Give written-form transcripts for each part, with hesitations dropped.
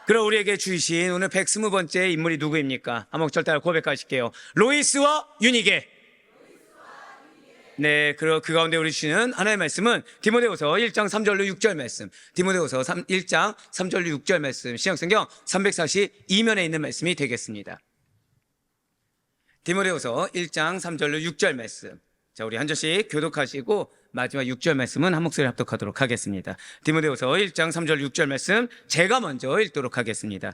그럼 우리에게 주신 오늘 120번째 인물이 누구입니까? 한번 절대 고백하실게요. 로이스와 유니게. 네, 그 가운데 우리 주시는 하나의 말씀은 디모데후서 1장 3절로 6절 말씀. 디모데후서 1장 3절로 6절 말씀. 신약성경 342면에 있는 말씀이 되겠습니다. 디모데후서 1장 3절로 6절 말씀. 자, 우리 한 절씩 교독하시고 마지막 6절 말씀은 한 목소리 합독하도록 하겠습니다. 디모데후서 1장 3절 6절 말씀 제가 먼저 읽도록 하겠습니다.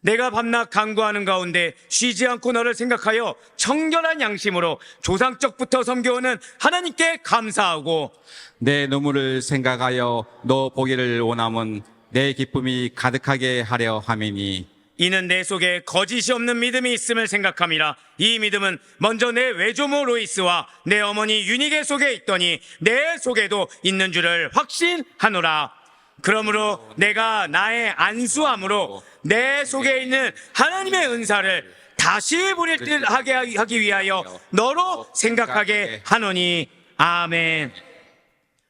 내가 밤낮 간구하는 가운데 쉬지 않고 너를 생각하여 청결한 양심으로 조상적부터 섬겨오는 하나님께 감사하고 내 눈물을 생각하여 너 보기를 원함은 내 기쁨이 가득하게 하려 함이니 이는 내 속에 거짓이 없는 믿음이 있음을 생각함이라. 이 믿음은 먼저 내 외조모 로이스와 내 어머니 유니게 속에 있더니 내 속에도 있는 줄을 확신하노라. 그러므로 내가 나의 안수함으로 내 속에 있는 하나님의 은사를 다시 부릴 듯 하기 위하여 너로 생각하게 하노니. 아멘.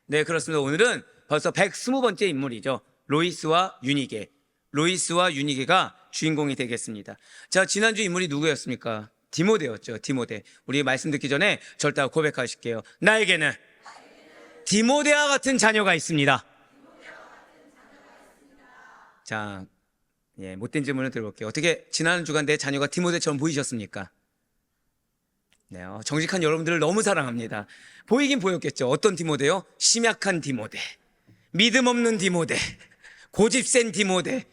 네, 그렇습니다. 오늘은 벌써 120번째 인물이죠. 로이스와 유니게. 로이스와 유니게가 주인공이 되겠습니다. 자, 지난주 인물이 누구였습니까? 디모데였죠. 디모데. 우리 말씀 듣기 전에 절대 고백하실게요. 나에게는 디모데와 같은 자녀가 있습니다. 자, 못된 질문을 들어볼게요. 어떻게 지난 주간 내 자녀가 디모데처럼 보이셨습니까? 네, 정직한 여러분들을 너무 사랑합니다. 보이긴 보였겠죠. 어떤 디모데요? 심약한 디모데, 믿음 없는 디모데, 고집 센 디모데.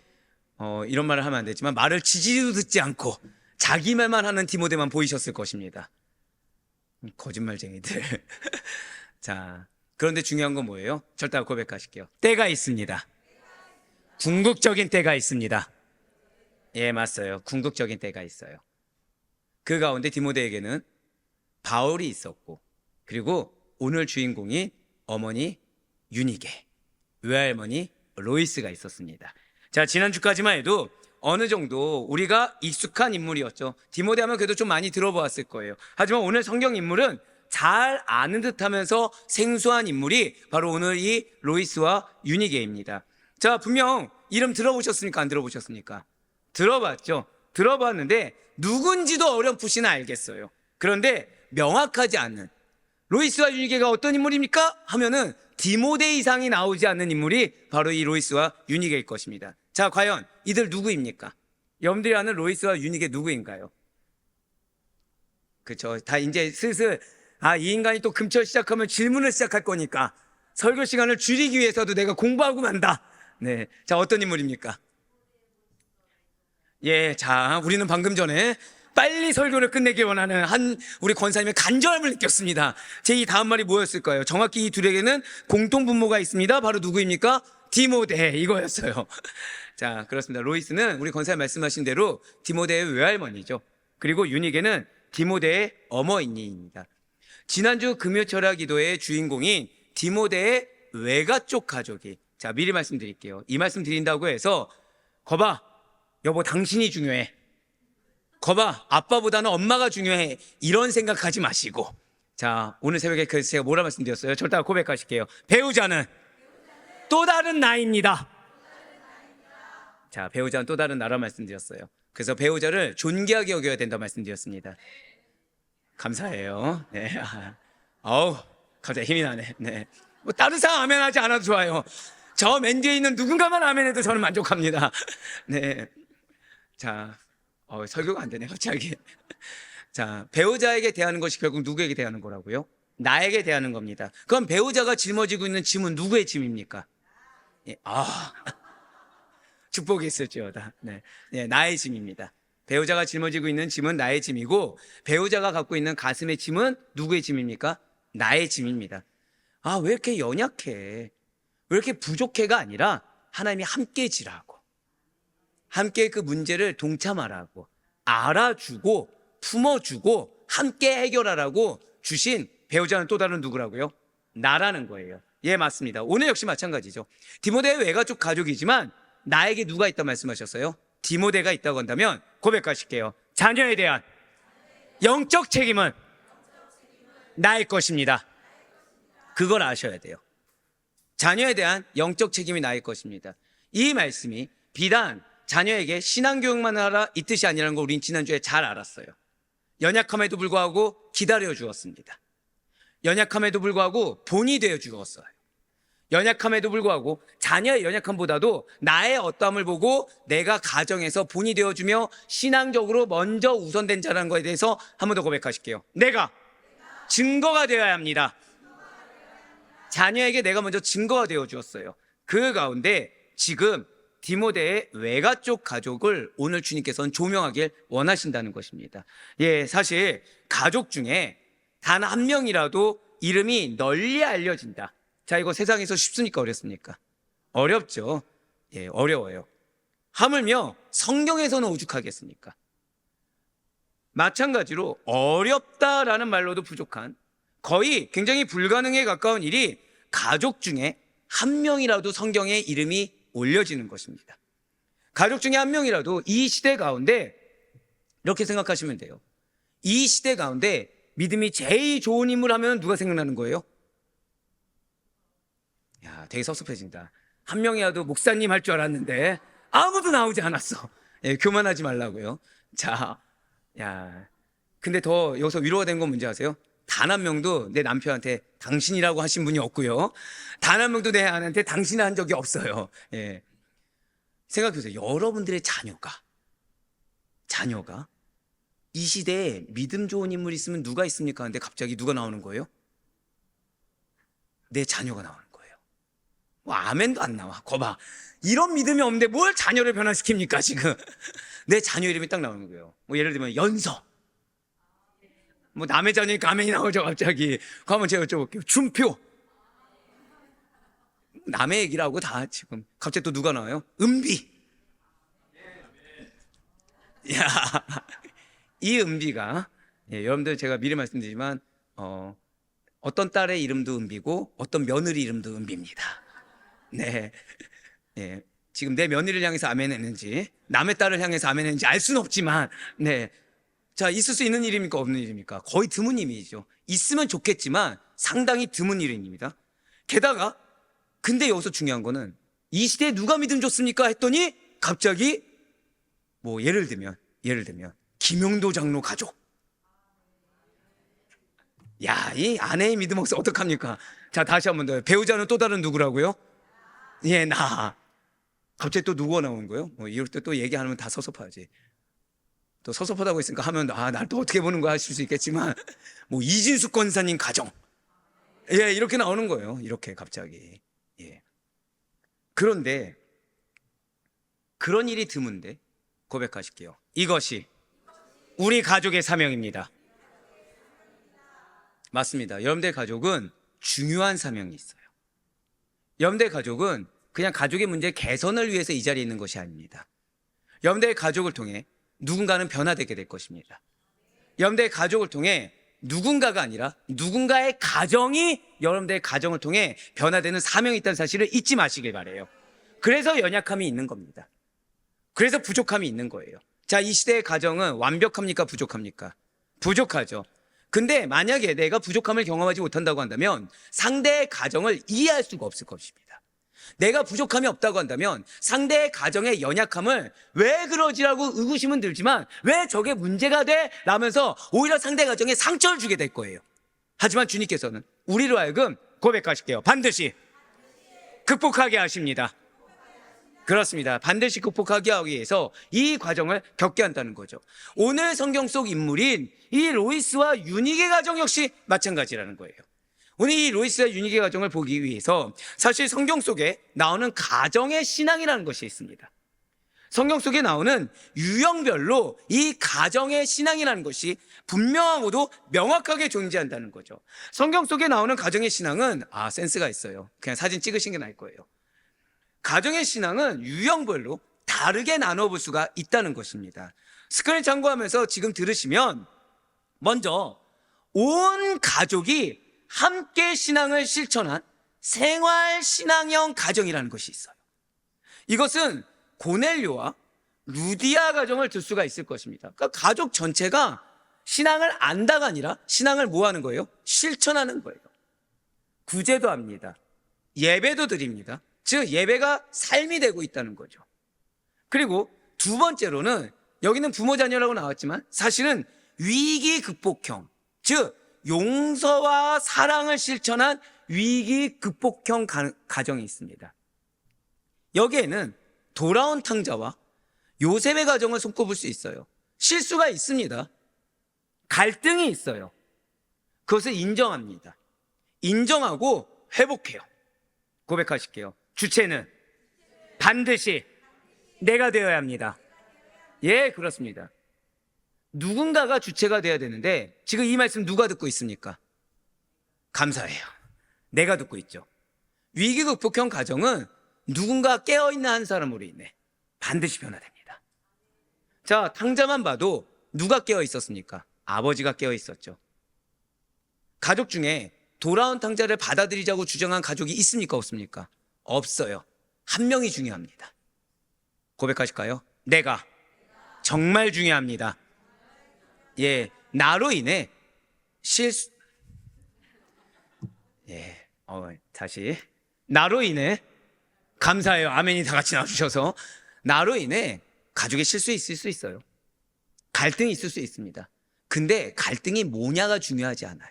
이런 말을 하면 안 되지만 말을 지지도 듣지 않고 자기 말만 하는 디모데만 보이셨을 것입니다. 거짓말쟁이들. 자, 그런데 중요한 건 뭐예요? 절대 고백하실게요. 때가 있습니다. 궁극적인 때가 있습니다. 예, 맞아요. 궁극적인 때가 있어요. 그 가운데 디모데에게는 바울이 있었고, 그리고 오늘 주인공이 어머니 유니게, 외할머니 로이스가 있었습니다. 자, 지난주까지만 해도 어느 정도 우리가 익숙한 인물이었죠. 디모데 하면 그래도 좀 많이 들어보았을 거예요. 하지만 오늘 성경 인물은 잘 아는 듯 하면서 생소한 인물이 바로 오늘 이 로이스와 유니게입니다. 자, 분명 이름 들어보셨습니까? 안 들어보셨습니까? 들어봤죠. 들어봤는데 누군지도 어렴풋이는 알겠어요. 그런데 명확하지 않은 로이스와 유니게가 어떤 인물입니까? 하면은 디모데 이상이 나오지 않는 인물이 바로 이 로이스와 유니게일 것입니다. 자, 과연 이들 누구입니까? 여러분들이 아는 로이스와 유니게 누구인가요? 그렇죠. 다 이제 슬슬 이 인간이 또 금철 시작하면 질문을 시작할 거니까 설교 시간을 줄이기 위해서도 내가 공부하고 만다. 네, 자, 어떤 인물입니까? 예, 자, 우리는 방금 전에 빨리 설교를 끝내기 원하는 우리 권사님의 간절함을 느꼈습니다. 제 이 다음 말이 뭐였을까요? 정확히 이 둘에게는 공통분모가 있습니다. 바로 누구입니까? 디모데, 이거였어요. 자, 그렇습니다. 로이스는 우리 권사님 말씀하신 대로 디모데의 외할머니죠. 그리고 유니게는 디모데의 어머니입니다. 지난주 금요철야 기도의 주인공인 디모데의 외가 쪽 가족이, 자, 미리 말씀드릴게요. 이 말씀 드린다고 해서 거봐, 여보 당신이 중요해, 거봐 아빠보다는 엄마가 중요해, 이런 생각하지 마시고, 자, 오늘 새벽에 그래서 제가 뭐라 말씀드렸어요? 절대 고백하실게요. 배우자는 또 다른 나입니다. 자, 배우자는 또 다른 나라 말씀드렸어요. 그래서 배우자를 존귀하게 여겨야 된다 말씀드렸습니다. 감사해요. 네. 갑자기 힘이 나네. 네. 뭐 다른 사람 아멘하지 않아도 좋아요. 저 맨 뒤에 있는 누군가만 아멘해도 저는 만족합니다. 네. 자, 설교가 안 되네 갑자기. 자, 배우자에게 대하는 것이 결국 누구에게 대하는 거라고요? 나에게 대하는 겁니다. 그럼 배우자가 짊어지고 있는 짐은 누구의 짐입니까? 예, 축복이 있을지어다. 네. 네, 나의 짐입니다. 배우자가 짊어지고 있는 짐은 나의 짐이고, 배우자가 갖고 있는 가슴의 짐은 누구의 짐입니까? 나의 짐입니다. 왜 이렇게 연약해? 왜 이렇게 부족해가 아니라 하나님이 함께 지라고, 함께 그 문제를 동참하라고, 알아주고 품어주고 함께 해결하라고 주신 배우자는 또 다른 누구라고요? 나라는 거예요. 예, 맞습니다. 오늘 역시 마찬가지죠. 디모데의 외가족 가족이지만 나에게 누가 있다 말씀하셨어요? 디모데가 있다고 한다면 고백하실게요. 자녀에 대한 영적 책임은 나의 것입니다. 그걸 아셔야 돼요. 자녀에 대한 영적 책임이 나의 것입니다. 이 말씀이 비단 자녀에게 신앙교육만 하라 이 뜻이 아니라는 걸 우린 지난주에 잘 알았어요. 연약함에도 불구하고 기다려 주었습니다. 연약함에도 불구하고 본이 되어 주었어요. 연약함에도 불구하고 자녀의 연약함보다도 나의 어떠함을 보고 내가 가정에서 본이 되어주며 신앙적으로 먼저 우선된 자라는 것에 대해서 한 번 더 고백하실게요. 내가 증거가 되어야 합니다. 자녀에게 내가 먼저 증거가 되어 주었어요. 그 가운데 지금 디모데의 외가 쪽 가족을 오늘 주님께서는 조명하길 원하신다는 것입니다. 예, 사실 가족 중에 단 한 명이라도 이름이 널리 알려진다. 자, 이거 세상에서 쉽습니까? 어렵습니까? 어렵죠. 예, 어려워요. 하물며 성경에서는 오죽하겠습니까? 마찬가지로 어렵다라는 말로도 부족한, 거의 굉장히 불가능에 가까운 일이 가족 중에 한 명이라도 성경에 이름이 올려지는 것입니다. 가족 중에 한 명이라도 이 시대 가운데 이렇게 생각하시면 돼요. 이 시대 가운데 믿음이 제일 좋은 인물 하면 누가 생각나는 거예요? 야, 되게 섭섭해진다. 한 명이라도 목사님 할 줄 알았는데 아무도 나오지 않았어. 예, 교만하지 말라고요. 자, 야, 근데 더 여기서 위로가 된 건 뭔지 아세요? 단 한 명도 내 남편한테 당신이라고 하신 분이 없고요. 단 한 명도 내 아내한테 당신 한 적이 없어요. 예. 생각해보세요. 여러분들의 자녀가 이 시대에 믿음 좋은 인물이 있으면 누가 있습니까? 근데 갑자기 누가 나오는 거예요? 내 자녀가 나오는 거예요. 뭐 아멘도 안 나와. 거봐. 이런 믿음이 없는데 뭘 자녀를 변화시킵니까 지금? 내 자녀 이름이 딱 나오는 거예요. 뭐 예를 들면 연서. 뭐 남의 자녀니까 아멘이 나오죠 갑자기. 그럼 한번 제가 여쭤볼게요. 준표. 남의 얘기라고 다 지금. 갑자기 또 누가 나와요? 은비. 야, 이 은비가, 예, 여러분들 제가 미리 말씀드리지만 어떤 딸의 이름도 은비고 어떤 며느리 이름도 은비입니다. 네, 예, 지금 내 며느리를 향해서 아멘 했는지 남의 딸을 향해서 아멘 했는지 알 수는 없지만, 네, 자, 있을 수 있는 일입니까 없는 일입니까? 거의 드문 일이죠. 있으면 좋겠지만 상당히 드문 일입니다. 게다가 근데 여기서 중요한 거는 이 시대에 누가 믿음 좋습니까 했더니 갑자기 뭐 예를 들면 김용도 장로 가족. 야, 이 아내의 믿음 없어 어떡합니까? 자, 다시 한 번 더. 배우자는 또 다른 누구라고요? 예, 나. 갑자기 또 누구가 나오는 거예요? 뭐 이럴 때 또 얘기하면 다 섭섭하지. 또 섭섭하다고 했으니까 하면 날 또 어떻게 보는 거야 하실 수 있겠지만, 뭐 이진숙 권사님 가정. 예, 이렇게 나오는 거예요. 이렇게 갑자기. 예. 그런데 그런 일이 드문데 고백하실게요. 이것이 우리 가족의 사명입니다. 맞습니다. 여러분들 가족은 중요한 사명이 있어요. 여러분들 가족은 그냥 가족의 문제 개선을 위해서 이 자리에 있는 것이 아닙니다. 여러분들의 가족을 통해 누군가는 변화되게 될 것입니다. 여러분들의 가족을 통해 누군가가 아니라 누군가의 가정이 여러분들의 가정을 통해 변화되는 사명이 있다는 사실을 잊지 마시길 바라요. 그래서 연약함이 있는 겁니다. 그래서 부족함이 있는 거예요. 자, 이 시대의 가정은 완벽합니까? 부족합니까? 부족하죠. 근데 만약에 내가 부족함을 경험하지 못한다고 한다면 상대의 가정을 이해할 수가 없을 것입니다. 내가 부족함이 없다고 한다면 상대의 가정의 연약함을 왜 그러지라고 의구심은 들지만 왜 저게 문제가 돼? 라면서 오히려 상대 가정에 상처를 주게 될 거예요. 하지만 주님께서는 우리로 하여금 고백하실게요. 반드시 극복하게 하십니다. 그렇습니다. 반드시 극복하기 위해서 이 과정을 겪게 한다는 거죠. 오늘 성경 속 인물인 이 로이스와 유니게 가정 역시 마찬가지라는 거예요. 오늘 이 로이스와 유니게 가정을 보기 위해서 사실 성경 속에 나오는 가정의 신앙이라는 것이 있습니다. 성경 속에 나오는 유형별로 이 가정의 신앙이라는 것이 분명하고도 명확하게 존재한다는 거죠. 성경 속에 나오는 가정의 신앙은 센스가 있어요. 그냥 사진 찍으신 게 나을 거예요. 가정의 신앙은 유형별로 다르게 나눠볼 수가 있다는 것입니다. 스크린 참고하면서 지금 들으시면 먼저 온 가족이 함께 신앙을 실천한 생활 신앙형 가정이라는 것이 있어요. 이것은 고넬료와 루디아 가정을 들 수가 있을 것입니다. 그러니까 가족 전체가 신앙을 안다가 아니라 신앙을 뭐 하는 거예요? 실천하는 거예요. 구제도 합니다. 예배도 드립니다. 즉 예배가 삶이 되고 있다는 거죠. 그리고 두 번째로는 여기는 부모 자녀라고 나왔지만 사실은 위기 극복형, 즉 용서와 사랑을 실천한 위기 극복형 가정이 있습니다. 여기에는 돌아온 탕자와 요셉의 가정을 손꼽을 수 있어요. 실수가 있습니다. 갈등이 있어요. 그것을 인정합니다. 인정하고 회복해요. 고백하실게요. 주체는 반드시 내가 되어야 합니다. 예, 그렇습니다. 누군가가 주체가 되어야 되는데 지금 이 말씀 누가 듣고 있습니까? 감사해요. 내가 듣고 있죠. 위기 극복형 가정은 누군가 깨어있는 한 사람으로 인해 반드시 변화됩니다. 자, 탕자만 봐도 누가 깨어 있었습니까? 아버지가 깨어 있었죠. 가족 중에 돌아온 탕자를 받아들이자고 주장한 가족이 있습니까? 없습니까? 없어요. 한 명이 중요합니다. 고백하실까요? 내가 정말 중요합니다. 예, 나로 인해 다시 나로 인해 감사해요. 아멘이 다 같이 나와주셔서 나로 인해 가족에 실수 있을 수 있어요. 갈등이 있을 수 있습니다. 근데 갈등이 뭐냐가 중요하지 않아요.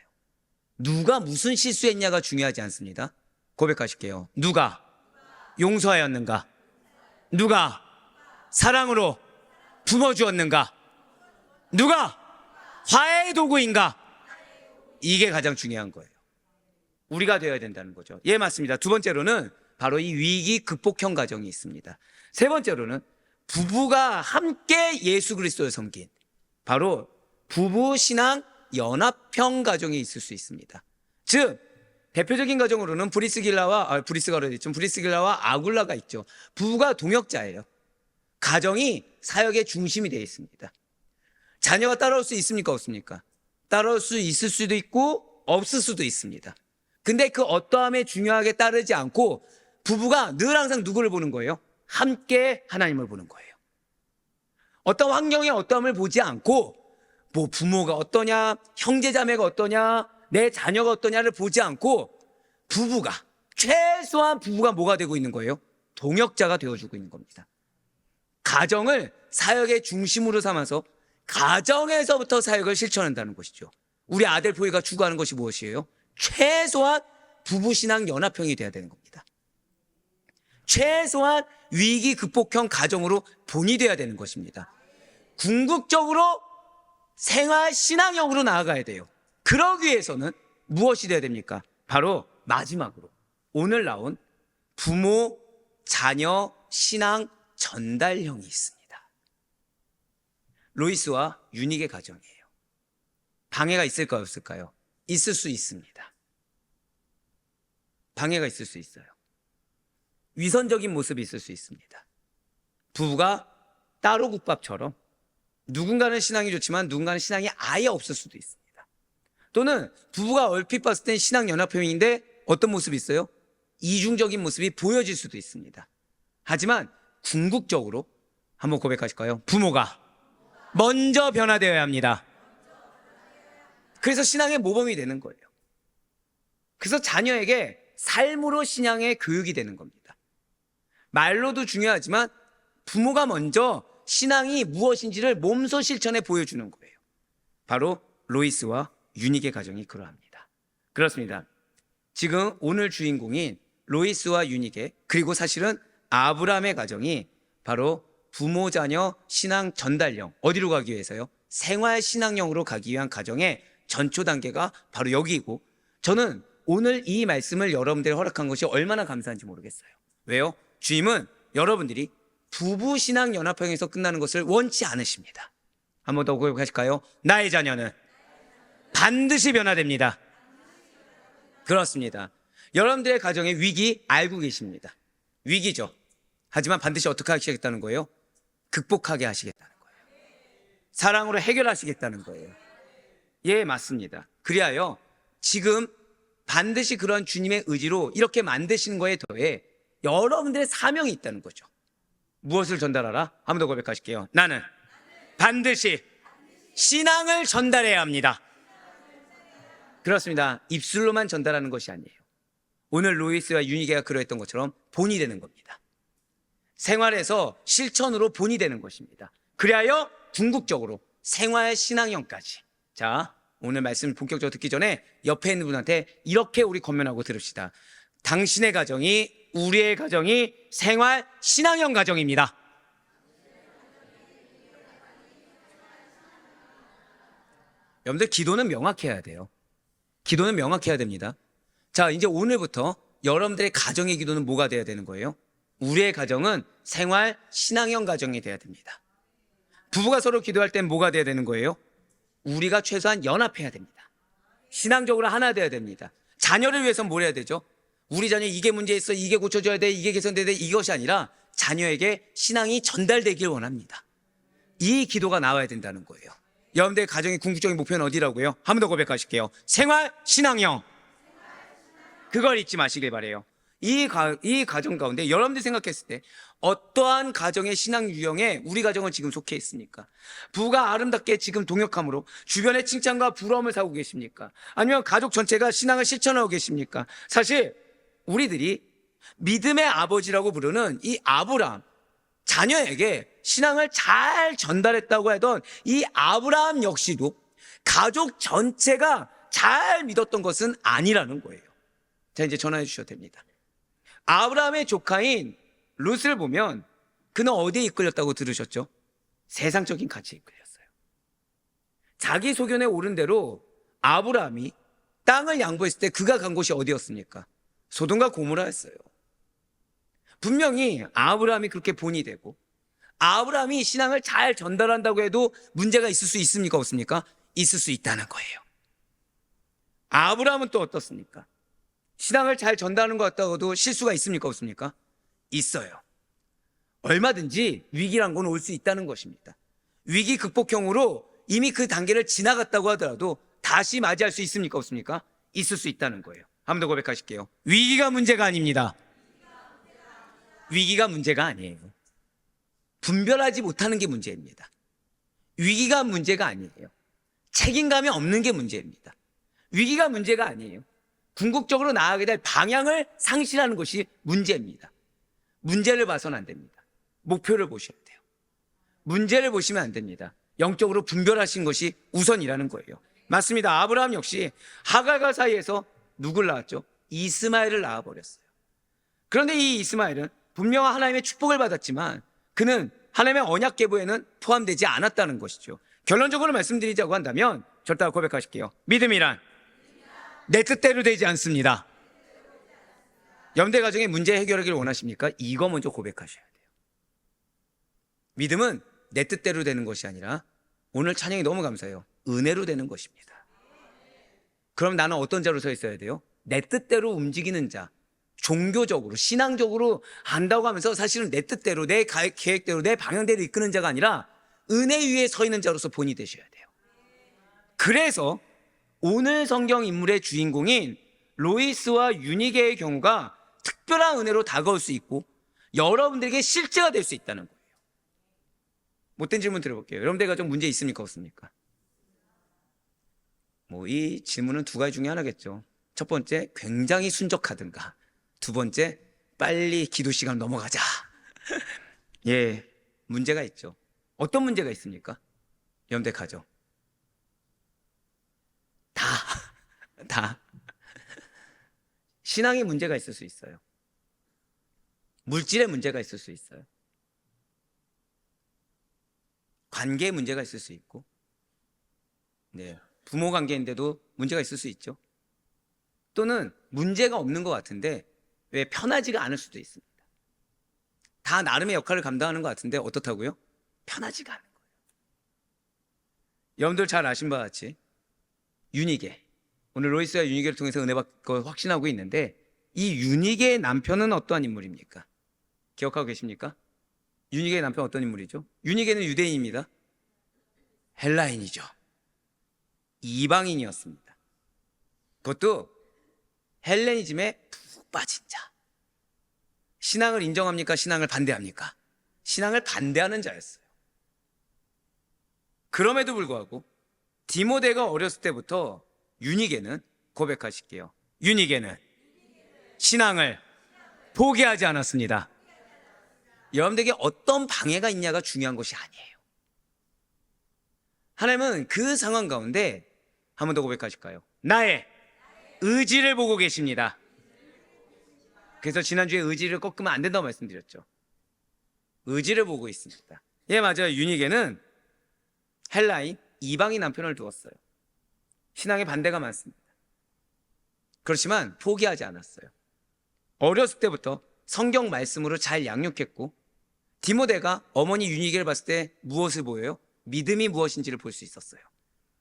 누가 무슨 실수했냐가 중요하지 않습니다. 고백하실게요. 누가 용서하였는가? 누가 사랑으로 품어주었는가? 누가 화해의 도구인가? 이게 가장 중요한 거예요. 우리가 되어야 된다는 거죠. 예, 맞습니다. 두 번째로는 바로 이 위기 극복형 가정이 있습니다. 세 번째로는 부부가 함께 예수 그리스도를 섬긴 바로 부부 신앙 연합형 가정이 있을 수 있습니다. 즉 대표적인 가정으로는 브리스길라와 아굴라가 있죠. 부부가 동역자예요. 가정이 사역의 중심이 되어 있습니다. 자녀가 따라올 수 있습니까? 없습니까? 따라올 수 있을 수도 있고 없을 수도 있습니다. 근데 그 어떠함에 중요하게 따르지 않고 부부가 늘 항상 누구를 보는 거예요? 함께 하나님을 보는 거예요. 어떤 환경의 어떠함을 보지 않고 뭐 부모가 어떠냐, 형제자매가 어떠냐, 내 자녀가 어떠냐를 보지 않고 최소한 부부가 뭐가 되고 있는 거예요? 동역자가 되어주고 있는 겁니다. 가정을 사역의 중심으로 삼아서 가정에서부터 사역을 실천한다는 것이죠. 우리 아들 보이가 추구하는 것이 무엇이에요? 최소한 부부신앙 연합형이 돼야 되는 겁니다. 최소한 위기 극복형 가정으로 본이 돼야 되는 것입니다. 궁극적으로 생활신앙형으로 나아가야 돼요. 그러기 위해서는 무엇이 돼야 됩니까? 바로 마지막으로 오늘 나온 부모, 자녀, 신앙 전달형이 있습니다. 로이스와 유닉의 가정이에요. 방해가 있을까요? 없을까요? 있을 수 있습니다. 방해가 있을 수 있어요. 위선적인 모습이 있을 수 있습니다. 부부가 따로 국밥처럼 누군가는 신앙이 좋지만 누군가는 신앙이 아예 없을 수도 있습니다. 또는 부부가 얼핏 봤을 땐 신앙 연합형인데 어떤 모습이 있어요? 이중적인 모습이 보여질 수도 있습니다. 하지만 궁극적으로 한번 고백하실까요? 부모가 먼저 변화되어야 합니다. 그래서 신앙의 모범이 되는 거예요. 그래서 자녀에게 삶으로 신앙의 교육이 되는 겁니다. 말로도 중요하지만 부모가 먼저 신앙이 무엇인지를 몸소 실천해 보여주는 거예요. 바로 로이스와 유닉의 가정이 그러합니다. 그렇습니다. 지금 오늘 주인공인 로이스와 유닉의 그리고 사실은 아브라함의 가정이 바로 부모 자녀 신앙 전달형 어디로 가기 위해서요? 생활 신앙형으로 가기 위한 가정의 전초 단계가 바로 여기이고 저는 오늘 이 말씀을 여러분들이 허락한 것이 얼마나 감사한지 모르겠어요. 왜요? 주님은 여러분들이 부부 신앙 연합형에서 끝나는 것을 원치 않으십니다. 한 번 더 고백하실까요? 나의 자녀는 반드시 변화됩니다. 그렇습니다. 여러분들의 가정의 위기 알고 계십니다. 위기죠. 하지만 반드시 어떻게 하시겠다는 거예요? 극복하게 하시겠다는 거예요. 사랑으로 해결하시겠다는 거예요. 예, 맞습니다. 그리하여 지금 반드시 그런 주님의 의지로 이렇게 만드시는 거에 더해 여러분들의 사명이 있다는 거죠. 무엇을 전달하라? 한 번 더 고백하실게요. 나는 반드시 신앙을 전달해야 합니다. 그렇습니다. 입술로만 전달하는 것이 아니에요. 오늘 로이스와 유니게가 그러했던 것처럼 본이 되는 겁니다. 생활에서 실천으로 본이 되는 것입니다. 그리하여 궁극적으로 생활 신앙형까지. 자, 오늘 말씀 본격적으로 듣기 전에 옆에 있는 분한테 이렇게 우리 권면하고 들읍시다. 당신의 가정이, 우리의 가정이 생활 신앙형 가정입니다. 여러분들 기도는 명확해야 돼요. 기도는 명확해야 됩니다. 자, 이제 오늘부터 여러분들의 가정의 기도는 뭐가 돼야 되는 거예요? 우리의 가정은 생활 신앙형 가정이 돼야 됩니다. 부부가 서로 기도할 땐 뭐가 돼야 되는 거예요? 우리가 최소한 연합해야 됩니다. 신앙적으로 하나 돼야 됩니다. 자녀를 위해서는 뭘 해야 되죠? 우리 자녀 이게 문제 있어, 이게 고쳐줘야 돼, 이게 개선돼야 돼, 이것이 아니라 자녀에게 신앙이 전달되길 원합니다. 이 기도가 나와야 된다는 거예요. 여러분들의 가정의 궁극적인 목표는 어디라고요? 한 번 더 고백하실게요. 생활 신앙형. 그걸 잊지 마시길 바래요. 이 가정 가운데 여러분들이 생각했을 때 어떠한 가정의 신앙 유형에 우리 가정은 지금 속해 있습니까? 부가 아름답게 지금 동역함으로 주변의 칭찬과 부러움을 사고 계십니까? 아니면 가족 전체가 신앙을 실천하고 계십니까? 사실 우리들이 믿음의 아버지라고 부르는 이 아브라함, 자녀에게 신앙을 잘 전달했다고 하던 이 아브라함 역시도 가족 전체가 잘 믿었던 것은 아니라는 거예요. 자, 이제 전화해 주셔도 됩니다. 아브라함의 조카인 룻을 보면 그는 어디에 이끌렸다고 들으셨죠? 세상적인 가치에 이끌렸어요. 자기 소견에 오른 대로 아브라함이 땅을 양보했을 때 그가 간 곳이 어디였습니까? 소돔과 고모라였어요. 분명히 아브라함이 그렇게 본이 되고 아브라함이 신앙을 잘 전달한다고 해도 문제가 있을 수 있습니까? 없습니까? 있을 수 있다는 거예요. 아브라함은 또 어떻습니까? 신앙을 잘 전달하는 것 같다고 해도 실수가 있습니까? 없습니까? 있어요. 얼마든지 위기란 건 올 수 있다는 것입니다. 위기 극복형으로 이미 그 단계를 지나갔다고 하더라도 다시 맞이할 수 있습니까? 없습니까? 있을 수 있다는 거예요. 한 번 더 고백하실게요. 위기가 문제가 아닙니다. 위기가 문제가 아니에요. 분별하지 못하는 게 문제입니다. 위기가 문제가 아니에요. 책임감이 없는 게 문제입니다. 위기가 문제가 아니에요. 궁극적으로 나아가게 될 방향을 상실하는 것이 문제입니다. 문제를 봐서는 안 됩니다. 목표를 보셔야 돼요. 문제를 보시면 안 됩니다. 영적으로 분별하신 것이 우선이라는 거예요. 맞습니다. 아브라함 역시 하갈과 사이에서 누굴 낳았죠? 이스마엘을 낳아버렸어요. 그런데 이 이스마엘은 분명 하나님의 축복을 받았지만 그는 하나님의 언약 계보에는 포함되지 않았다는 것이죠. 결론적으로 말씀드리자고 한다면 절대 고백하실게요. 믿음이란 내 뜻대로 되지 않습니다. 여러분들 가정의 문제 해결하기를 원하십니까? 이거 먼저 고백하셔야 돼요. 믿음은 내 뜻대로 되는 것이 아니라 오늘 찬양이 너무 감사해요. 은혜로 되는 것입니다. 그럼 나는 어떤 자로 서 있어야 돼요? 내 뜻대로 움직이는 자. 종교적으로 신앙적으로 한다고 하면서 사실은 내 뜻대로 내 계획대로 내 방향대로 이끄는 자가 아니라 은혜 위에 서 있는 자로서 본이 되셔야 돼요. 그래서 오늘 성경 인물의 주인공인 로이스와 유니게의 경우가 특별한 은혜로 다가올 수 있고 여러분들에게 실제가 될 수 있다는 거예요. 못된 질문 드려볼게요. 여러분들 가정 문제 있습니까? 없습니까? 이 질문은 두 가지 중에 하나겠죠. 첫 번째, 굉장히 순적하든가. 두 번째, 빨리 기도 시간 넘어가자. 예, 문제가 있죠. 어떤 문제가 있습니까? 여러분들 가정. 다. 신앙에 문제가 있을 수 있어요. 물질에 문제가 있을 수 있어요. 관계에 문제가 있을 수 있고, 네, 부모 관계인데도 문제가 있을 수 있죠. 또는 문제가 없는 것 같은데 왜 편하지가 않을 수도 있습니다. 다 나름의 역할을 감당하는 것 같은데 어떻다고요? 편하지가 않은 거예요. 여러분들 잘 아신 바와 같이 유니게, 오늘 로이스가 유니게를 통해서 은혜 받고 확신하고 있는데 이 유니게의 남편은 어떠한 인물입니까? 기억하고 계십니까? 유니게의 남편 어떤 인물이죠? 유니게는 유대인입니다. 헬라인이죠. 이방인이었습니다. 그것도 헬레니즘에 푹 빠진 자. 신앙을 인정합니까? 신앙을 반대합니까? 신앙을 반대하는 자였어요. 그럼에도 불구하고 디모데가 어렸을 때부터 유니게는 고백하실게요. 유니게는 신앙을 포기하지 않았습니다. 여러분들에게 어떤 방해가 있냐가 중요한 것이 아니에요. 하나님은 그 상황 가운데 한 번 더 고백하실까요? 나의 의지를 보고 계십니다. 그래서 지난주에 의지를 꺾으면 안 된다고 말씀드렸죠. 의지를 보고 있습니다. 예, 맞아요. 유니게는 헬라인 이방인 남편을 두었어요. 신앙에 반대가 많습니다. 그렇지만 포기하지 않았어요. 어렸을 때부터 성경 말씀으로 잘 양육했고, 디모데가 어머니 유니게를 봤을 때 무엇을 보여요? 믿음이 무엇인지를 볼 수 있었어요.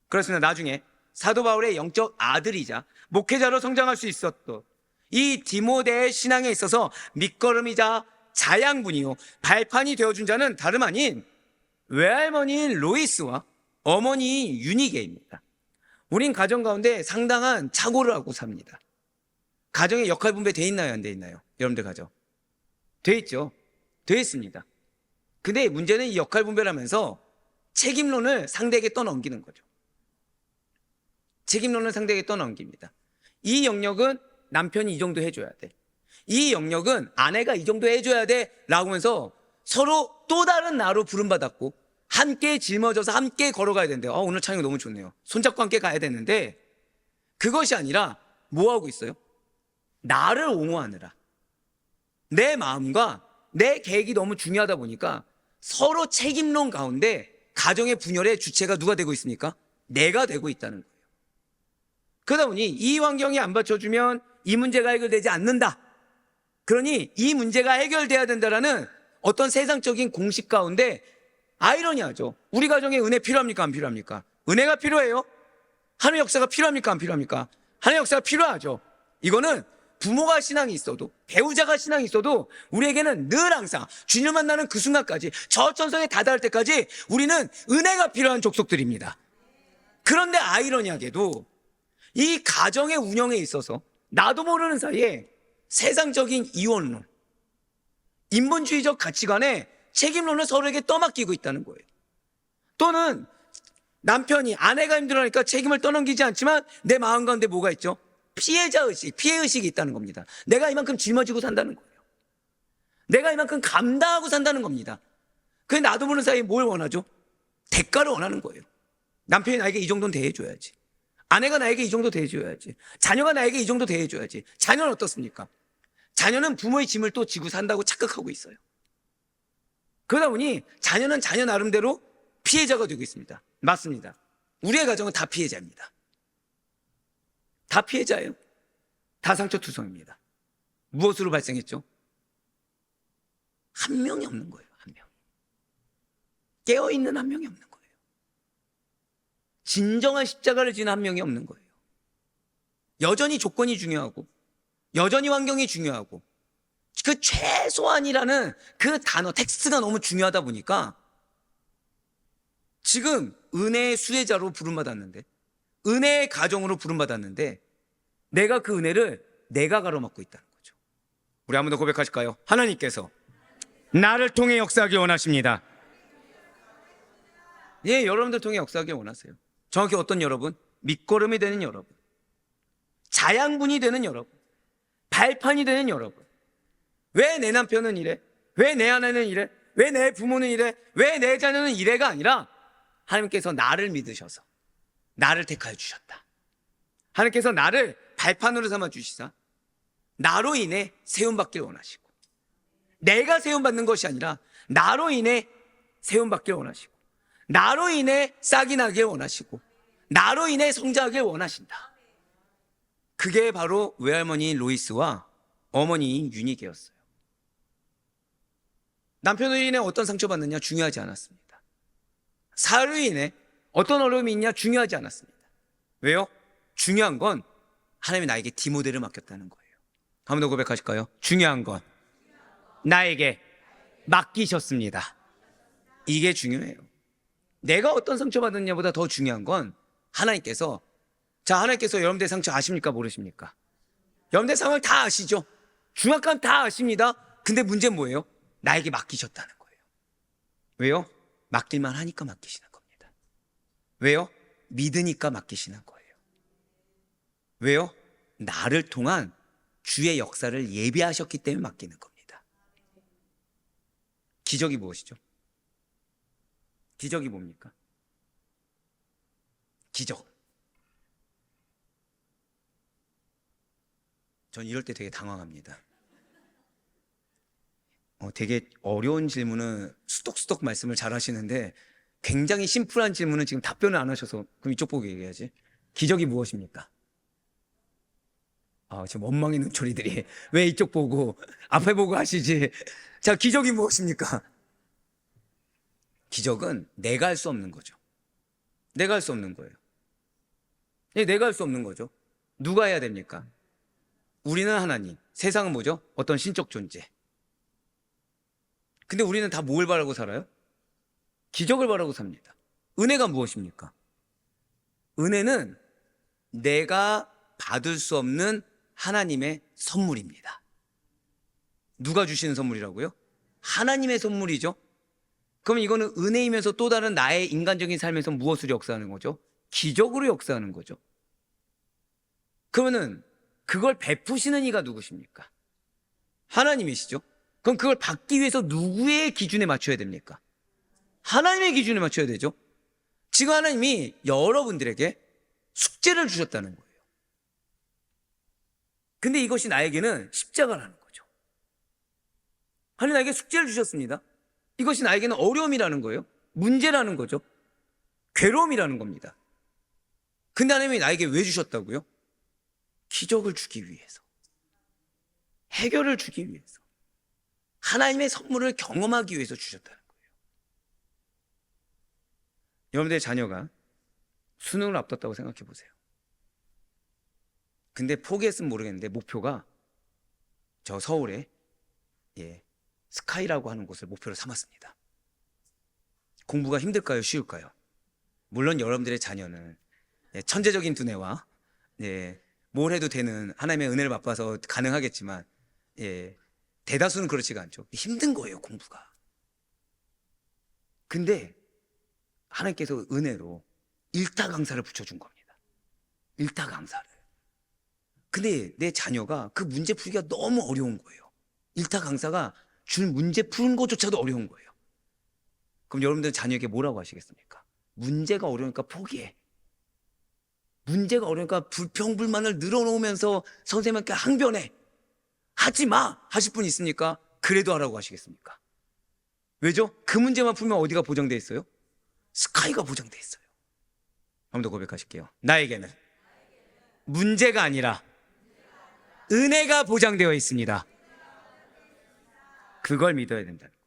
그렇습니다. 나중에 사도 바울의 영적 아들이자 목회자로 성장할 수 있었던 이 디모데의 신앙에 있어서 밑거름이자 자양분이요 발판이 되어준 자는 다름 아닌 외할머니인 로이스와 어머니 유니게입니다. 우린 가정 가운데 상당한 착오를 하고 삽니다. 가정의 역할 분배 돼 있나요? 안 돼 있나요? 여러분들 가정 돼 있죠? 돼 있습니다. 근데 문제는 이 역할 분배를 하면서 책임론을 상대에게 떠넘기는 거죠. 책임론을 상대에게 떠넘깁니다. 이 영역은 남편이 이 정도 해줘야 돼. 이 영역은 아내가 이 정도 해줘야 돼 라고 하면서 서로 또 다른 나로 부름받았고 함께 짊어져서 함께 걸어가야 되는데 오늘 찬양이 너무 좋네요. 손잡고 함께 가야 되는데 그것이 아니라 뭐하고 있어요? 나를 옹호하느라 내 마음과 내 계획이 너무 중요하다 보니까 서로 책임론 가운데 가정의 분열의 주체가 누가 되고 있습니까? 내가 되고 있다는 거예요. 그러다 보니 이 환경이 안 받쳐주면 이 문제가 해결되지 않는다. 그러니 이 문제가 해결돼야 된다라는 어떤 세상적인 공식 가운데 아이러니하죠. 우리 가정에 은혜 필요합니까? 안 필요합니까? 은혜가 필요해요. 하나님의 역사가 필요합니까? 안 필요합니까? 하나님의 역사가 필요하죠. 이거는 부모가 신앙이 있어도 배우자가 신앙이 있어도 우리에게는 늘 항상 주님을 만나는 그 순간까지 저 천성에 다다를 때까지 우리는 은혜가 필요한 족속들입니다. 그런데 아이러니하게도 이 가정의 운영에 있어서 나도 모르는 사이에 세상적인 이원론, 인본주의적 가치관에 책임론을 서로에게 떠맡기고 있다는 거예요. 또는 남편이 아내가 힘들어하니까 책임을 떠넘기지 않지만 내 마음 가운데 뭐가 있죠? 피해자의식, 피해의식이 있다는 겁니다. 내가 이만큼 짊어지고 산다는 거예요. 내가 이만큼 감당하고 산다는 겁니다. 그게 나도 모르는 사이에 뭘 원하죠? 대가를 원하는 거예요. 남편이 나에게 이 정도는 대해줘야지. 아내가 나에게 이 정도 대해줘야지. 자녀가 나에게 이 정도 대해줘야지. 자녀는 어떻습니까? 자녀는 부모의 짐을 또 지고 산다고 착각하고 있어요. 그러다 보니 자녀는 자녀 나름대로 피해자가 되고 있습니다. 맞습니다. 우리의 가정은 다 피해자입니다. 다 피해자예요. 다 상처투성입니다. 무엇으로 발생했죠? 한 명이 없는 거예요. 한 명. 깨어있는 한 명이 없는 거예요. 진정한 십자가를 지는 한 명이 없는 거예요. 여전히 조건이 중요하고 여전히 환경이 중요하고 그 최소한이라는 그 단어 텍스트가 너무 중요하다 보니까 지금 은혜의 수혜자로 부름받았는데 은혜의 가정으로 부름받았는데 내가 그 은혜를 내가 가로막고 있다는 거죠. 우리 한 번 더 고백하실까요? 하나님께서 나를 통해 역사하기 원하십니다. 예, 여러분들 통해 역사하기 원하세요. 정확히 어떤 여러분? 밑거름이 되는 여러분, 자양분이 되는 여러분, 발판이 되는 여러분. 왜 내 남편은 이래? 왜 내 아내는 이래? 왜 내 부모는 이래? 왜 내 자녀는 이래가 아니라 하나님께서 나를 믿으셔서 나를 택하여 주셨다. 하나님께서 나를 발판으로 삼아 주시사 나로 인해 세움받길 원하시고 내가 세움받는 것이 아니라 나로 인해 세움받길 원하시고 나로 인해 싹이 나길 원하시고 나로 인해 성장하길 원하신다. 그게 바로 외할머니인 로이스와 어머니인 유니게였어요. 남편으로 인해 어떤 상처받느냐 중요하지 않았습니다. 사회로 인해 어떤 어려움이 있냐 중요하지 않았습니다. 왜요? 중요한 건 하나님이 나에게 디모데를 맡겼다는 거예요. 한 번 더 고백하실까요? 중요한 건 나에게 맡기셨습니다. 이게 중요해요. 내가 어떤 상처받았냐보다 더 중요한 건 하나님께서 하나님께서 여러분들의 상처 아십니까? 모르십니까? 여러분들의 상황을 다 아시죠? 중압감 다 아십니다. 근데 문제는 뭐예요? 나에게 맡기셨다는 거예요. 왜요? 맡길만 하니까 맡기시는 겁니다. 왜요? 믿으니까 맡기시는 거예요. 왜요? 나를 통한 주의 역사를 예비하셨기 때문에 맡기는 겁니다. 기적이 무엇이죠? 기적이 뭡니까? 기적. 전 이럴 때 되게 당황합니다. 되게 어려운 질문은 수덕수덕 말씀을 잘 하시는데 굉장히 심플한 질문은 지금 답변을 안 하셔서 그럼 이쪽 보고 얘기해야지. 기적이 무엇입니까? 지금 원망의 눈초리들이 왜 이쪽 보고 앞에 보고 하시지? 자, 기적이 무엇입니까? 기적은 내가 할 수 없는 거죠. 내가 할 수 없는 거예요. 내가 할 수 없는 거죠. 누가 해야 됩니까? 우리는 하나님, 세상은 뭐죠? 어떤 신적 존재. 근데 우리는 다 뭘 바라고 살아요? 기적을 바라고 삽니다. 은혜가 무엇입니까? 은혜는 내가 받을 수 없는 하나님의 선물입니다. 누가 주시는 선물이라고요? 하나님의 선물이죠. 그럼 이거는 은혜이면서 또 다른 나의 인간적인 삶에서 무엇을 역사하는 거죠? 기적으로 역사하는 거죠. 그러면은 그걸 베푸시는 이가 누구십니까? 하나님이시죠. 그럼 그걸 받기 위해서 누구의 기준에 맞춰야 됩니까? 하나님의 기준에 맞춰야 되죠. 지금 하나님이 여러분들에게 숙제를 주셨다는 거예요. 근데 이것이 나에게는 십자가라는 거죠. 하나님 나에게 숙제를 주셨습니다. 이것이 나에게는 어려움이라는 거예요. 문제라는 거죠. 괴로움이라는 겁니다. 근데 하나님이 나에게 왜 주셨다고요? 기적을 주기 위해서, 해결을 주기 위해서, 하나님의 선물을 경험하기 위해서 주셨다는 거예요. 여러분들의 자녀가 수능을 앞뒀다고 생각해 보세요. 근데 포기했으면 모르겠는데 목표가 저 서울에 스카이라고 하는 곳을 목표로 삼았습니다. 공부가 힘들까요? 쉬울까요? 물론 여러분들의 자녀는 천재적인 두뇌와 뭘 해도 되는 하나님의 은혜를 맛봐서 가능하겠지만 대다수는 그렇지가 않죠. 힘든 거예요, 공부가. 근데 하나님께서 은혜로 일타 강사를 붙여준 겁니다. 일타 강사를. 근데 내 자녀가 그 문제 풀기가 너무 어려운 거예요. 일타 강사가 준 문제 푸는 것조차도 어려운 거예요. 그럼 여러분들 자녀에게 뭐라고 하시겠습니까? 문제가 어려우니까 포기해. 문제가 어려우니까 불평불만을 늘어놓으면서 선생님께 항변해. 하지 마! 하실 분 있습니까? 그래도 하라고 하시겠습니까? 왜죠? 그 문제만 풀면 어디가 보장돼 있어요? 스카이가 보장돼 있어요. 한 번 더 고백하실게요. 나에게는 문제가 아니라 은혜가 보장되어 있습니다. 그걸 믿어야 된다는 거예요.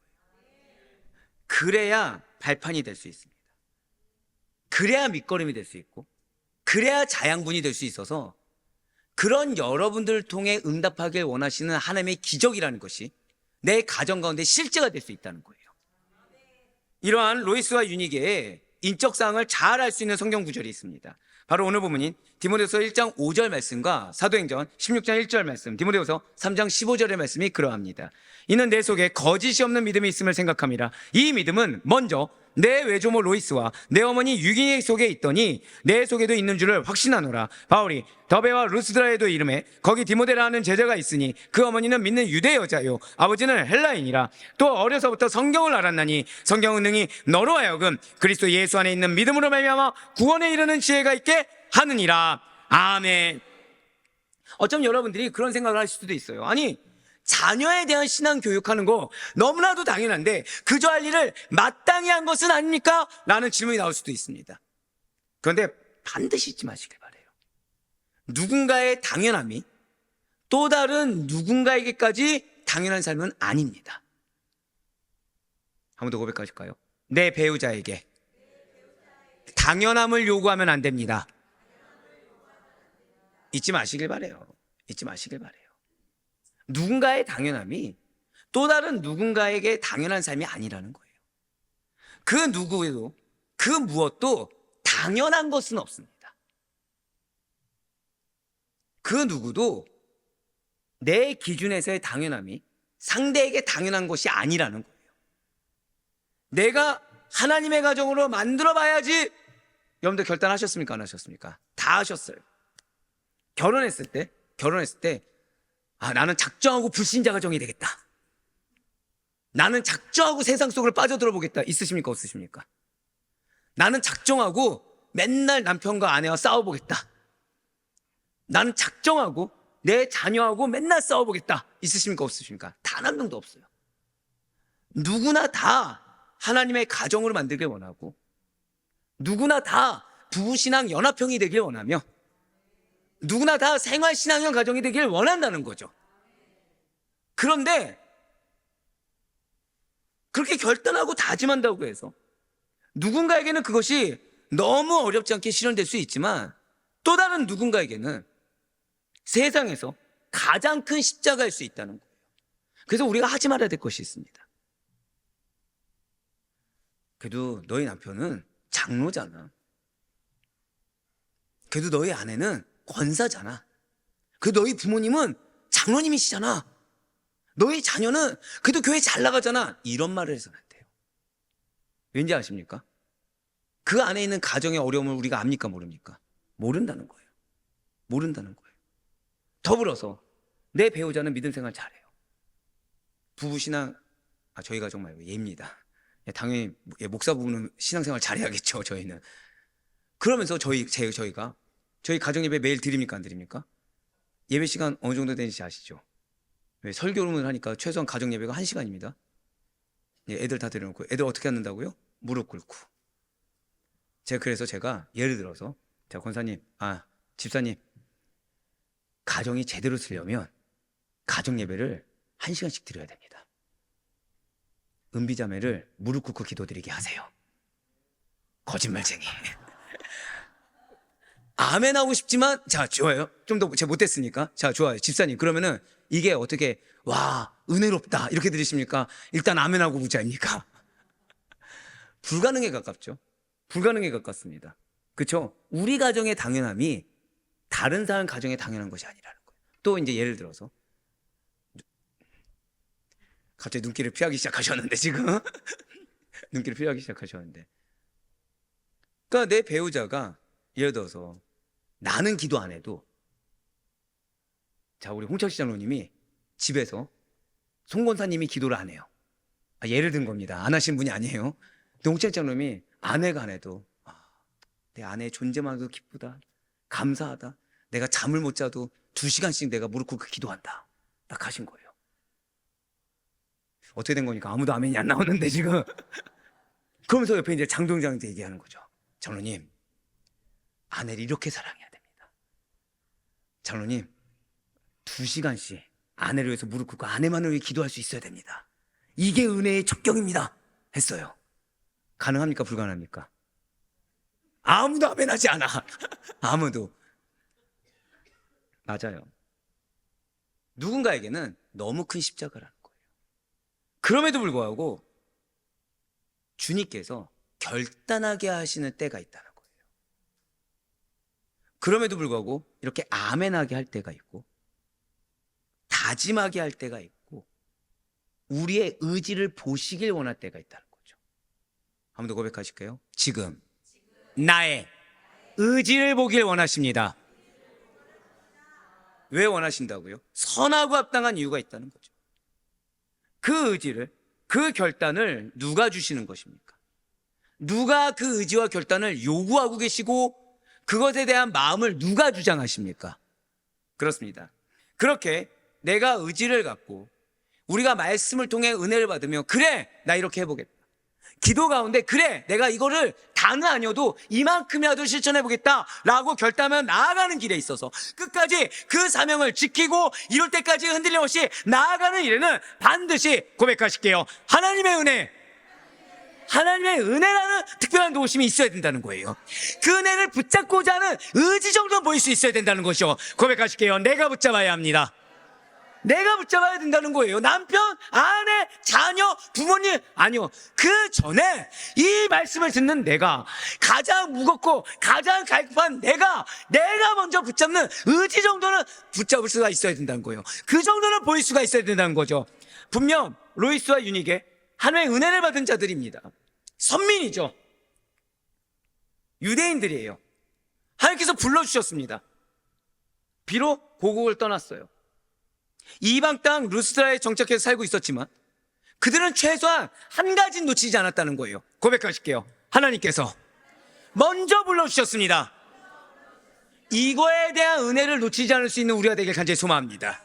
그래야 발판이 될 수 있습니다. 그래야 밑거름이 될 수 있고, 그래야 자양분이 될 수 있어서 그런 여러분들을 통해 응답하길 원하시는 하나님의 기적이라는 것이 내 가정 가운데 실제가 될 수 있다는 거예요. 이러한 로이스와 유니게의 인적사항을 잘 알 수 있는 성경 구절이 있습니다. 바로 오늘 본문인 디모데후서 1장 5절 말씀과 사도행전 16장 1절 말씀, 디모데후서 3장 15절의 말씀이 그러합니다. 이는 내 속에 거짓이 없는 믿음이 있음을 생각함이라. 이 믿음은 먼저 내 외조모 로이스와 내 어머니 유기니 속에 있더니 내 속에도 있는 줄을 확신하노라. 바울이 더베와 루스드라에도 이름에 거기 디모데라는 제자가 있으니 그 어머니는 믿는 유대 여자요 아버지는 헬라인이라. 또 어려서부터 성경을 알았나니 성경은 능히 너로 하여금 그리스도 예수 안에 있는 믿음으로 말미암아 구원에 이르는 지혜가 있게 하느니라. 아멘. 어쩜 여러분들이 그런 생각을 하실 수도 있어요. 아니, 자녀에 대한 신앙 교육하는 거 너무나도 당연한데 그저 할 일을 마땅히 한 것은 아닙니까? 라는 질문이 나올 수도 있습니다. 그런데 반드시 잊지 마시길 바라요. 누군가의 당연함이 또 다른 누군가에게까지 당연한 삶은 아닙니다. 한 번 더 고백하실까요? 내 배우자에게 당연함을 요구하면 안 됩니다. 잊지 마시길 바라요. 잊지 마시길 바라요. 누군가의 당연함이 또 다른 누군가에게 당연한 삶이 아니라는 거예요. 그 누구에도 그 무엇도 당연한 것은 없습니다. 그 누구도 내 기준에서의 당연함이 상대에게 당연한 것이 아니라는 거예요. 내가 하나님의 가정으로 만들어 봐야지. 여러분들 결단하셨습니까? 안 하셨습니까? 다 하셨어요. 결혼했을 때 나는 작정하고 불신자 가정이 되겠다. 나는 작정하고 세상 속으로 빠져들어 보겠다. 있으십니까? 없으십니까? 나는 작정하고 맨날 남편과 아내와 싸워보겠다. 나는 작정하고 내 자녀하고 맨날 싸워보겠다. 있으십니까? 없으십니까? 단 한 명도 없어요. 누구나 다 하나님의 가정으로 만들길 원하고, 누구나 다 부부신앙 연합형이 되길 원하며, 누구나 다 생활신앙형 가정이 되길 원한다는 거죠. 그런데 그렇게 결단하고 다짐한다고 해서 누군가에게는 그것이 너무 어렵지 않게 실현될 수 있지만, 또 다른 누군가에게는 세상에서 가장 큰 십자가일 수 있다는 거예요. 그래서 우리가 하지 말아야 될 것이 있습니다. 그래도 너희 남편은 장로잖아. 그래도 너희 아내는 권사잖아. 그래도 너희 부모님은 장로님이시잖아. 너희 자녀는 그래도 교회 잘 나가잖아. 이런 말을 해서는 안 돼요. 왠지 아십니까? 그 안에 있는 가정의 어려움을 우리가 압니까? 모릅니까? 모른다는 거예요. 모른다는 거예요. 더불어서 내 배우자는 믿음 생활 잘해요. 부부신앙, 저희 가정 말고 얘입니다. 당연히 목사 부부는 신앙생활 잘해야겠죠. 저희는. 그러면서 저희가 저희 가정 예배 매일 드립니까? 안 드립니까? 예배 시간 어느 정도 되는지 아시죠? 설교를 하니까 최소한 가정 예배가 1시간입니다. 애들 다 데려놓고. 애들 어떻게 앉는다고요? 무릎 꿇고. 그래서 제가 예를 들어서, 자, 권사님, 집사님, 가정이 제대로 쓰려면 가정 예배를 1시간씩 드려야 됩니다. 은비자매를 무릎 꿇고 기도드리게 하세요. 거짓말쟁이. 아멘 하고 싶지만, 자, 좋아요. 좀 더 제가 못했으니까. 자, 좋아요. 집사님, 그러면은 이게 어떻게, 와, 은혜롭다 이렇게 들으십니까? 일단 아멘 하고 보자입니까? 불가능에 가깝죠. 불가능에 가깝습니다. 그렇죠? 우리 가정의 당연함이 다른 사람 가정의 당연한 것이 아니라는 거예요. 또 이제 예를 들어서 갑자기 눈길을 피하기 시작하셨는데 지금 눈길을 피하기 시작하셨는데, 그러니까 내 배우자가 예를 들어서 나는 기도 안 해도, 자, 우리 홍철시 장로님이 집에서 송 권사님이 기도를 안 해요. 예를 든 겁니다. 안 하신 분이 아니에요. 근데 홍철시 장로님이 아내가 안 해도, 내 아내의 존재만 해도 기쁘다, 감사하다, 내가 잠을 못 자도 2시간씩 내가 무릎 꿇고 기도한다, 딱 하신 거예요. 어떻게 된 거니까 아무도 아멘이 안 나오는데 지금. 그러면서 옆에 이제 장동장한테 얘기하는 거죠. 장로님, 아내를 이렇게 사랑해야 됩니다. 장로님, 2시간씩 아내를 위해서 무릎 꿇고 아내만을 위해 기도할 수 있어야 됩니다. 이게 은혜의 첩경입니다 했어요. 가능합니까? 불가능합니까? 아무도 아멘하지 않아. 아무도. 맞아요. 누군가에게는 너무 큰 십자가라는 거예요. 그럼에도 불구하고 주님께서 결단하게 하시는 때가 있다는 거예요. 그럼에도 불구하고 이렇게 아멘하게 할 때가 있고, 다짐하게 할 때가 있고, 우리의 의지를 보시길 원할 때가 있다는 거죠. 한 번 더 고백하실까요? 지금 나의 의지를 보길 원하십니다. 왜 원하신다고요? 선하고 합당한 이유가 있다는 거죠. 그 의지를, 그 결단을 누가 주시는 것입니까? 누가 그 의지와 결단을 요구하고 계시고 그것에 대한 마음을 누가 주장하십니까? 그렇습니다. 그렇게 내가 의지를 갖고 우리가 말씀을 통해 은혜를 받으며, 그래, 나 이렇게 해보겠다, 기도 가운데 그래, 내가 이거를 다는 아니어도 이만큼이라도 실천해보겠다 라고 결단하며 나아가는 길에 있어서 끝까지 그 사명을 지키고 이룰 때까지 흔들림 없이 나아가는 일에는 반드시 고백하실게요. 하나님의 은혜라는 특별한 도우심이 있어야 된다는 거예요. 그 은혜를 붙잡고자 하는 의지 정도는 보일 수 있어야 된다는 것이죠. 고백하실게요. 내가 붙잡아야 합니다. 내가 붙잡아야 된다는 거예요. 남편, 아내, 자녀, 부모님, 아니요, 그 전에 이 말씀을 듣는 내가, 가장 무겁고 가장 갈급한 내가 먼저 붙잡는 의지 정도는 붙잡을 수가 있어야 된다는 거예요. 그 정도는 보일 수가 있어야 된다는 거죠. 분명 로이스와 유니게 하나님의 은혜를 받은 자들입니다. 선민이죠. 유대인들이에요. 하나님께서 불러주셨습니다. 비록 고국을 떠났어요. 이방 땅 루스드라에 정착해서 살고 있었지만 그들은 최소한 한 가지는 놓치지 않았다는 거예요. 고백하실게요. 하나님께서 먼저 불러주셨습니다. 이거에 대한 은혜를 놓치지 않을 수 있는 우리가 되길 간절히 소망합니다.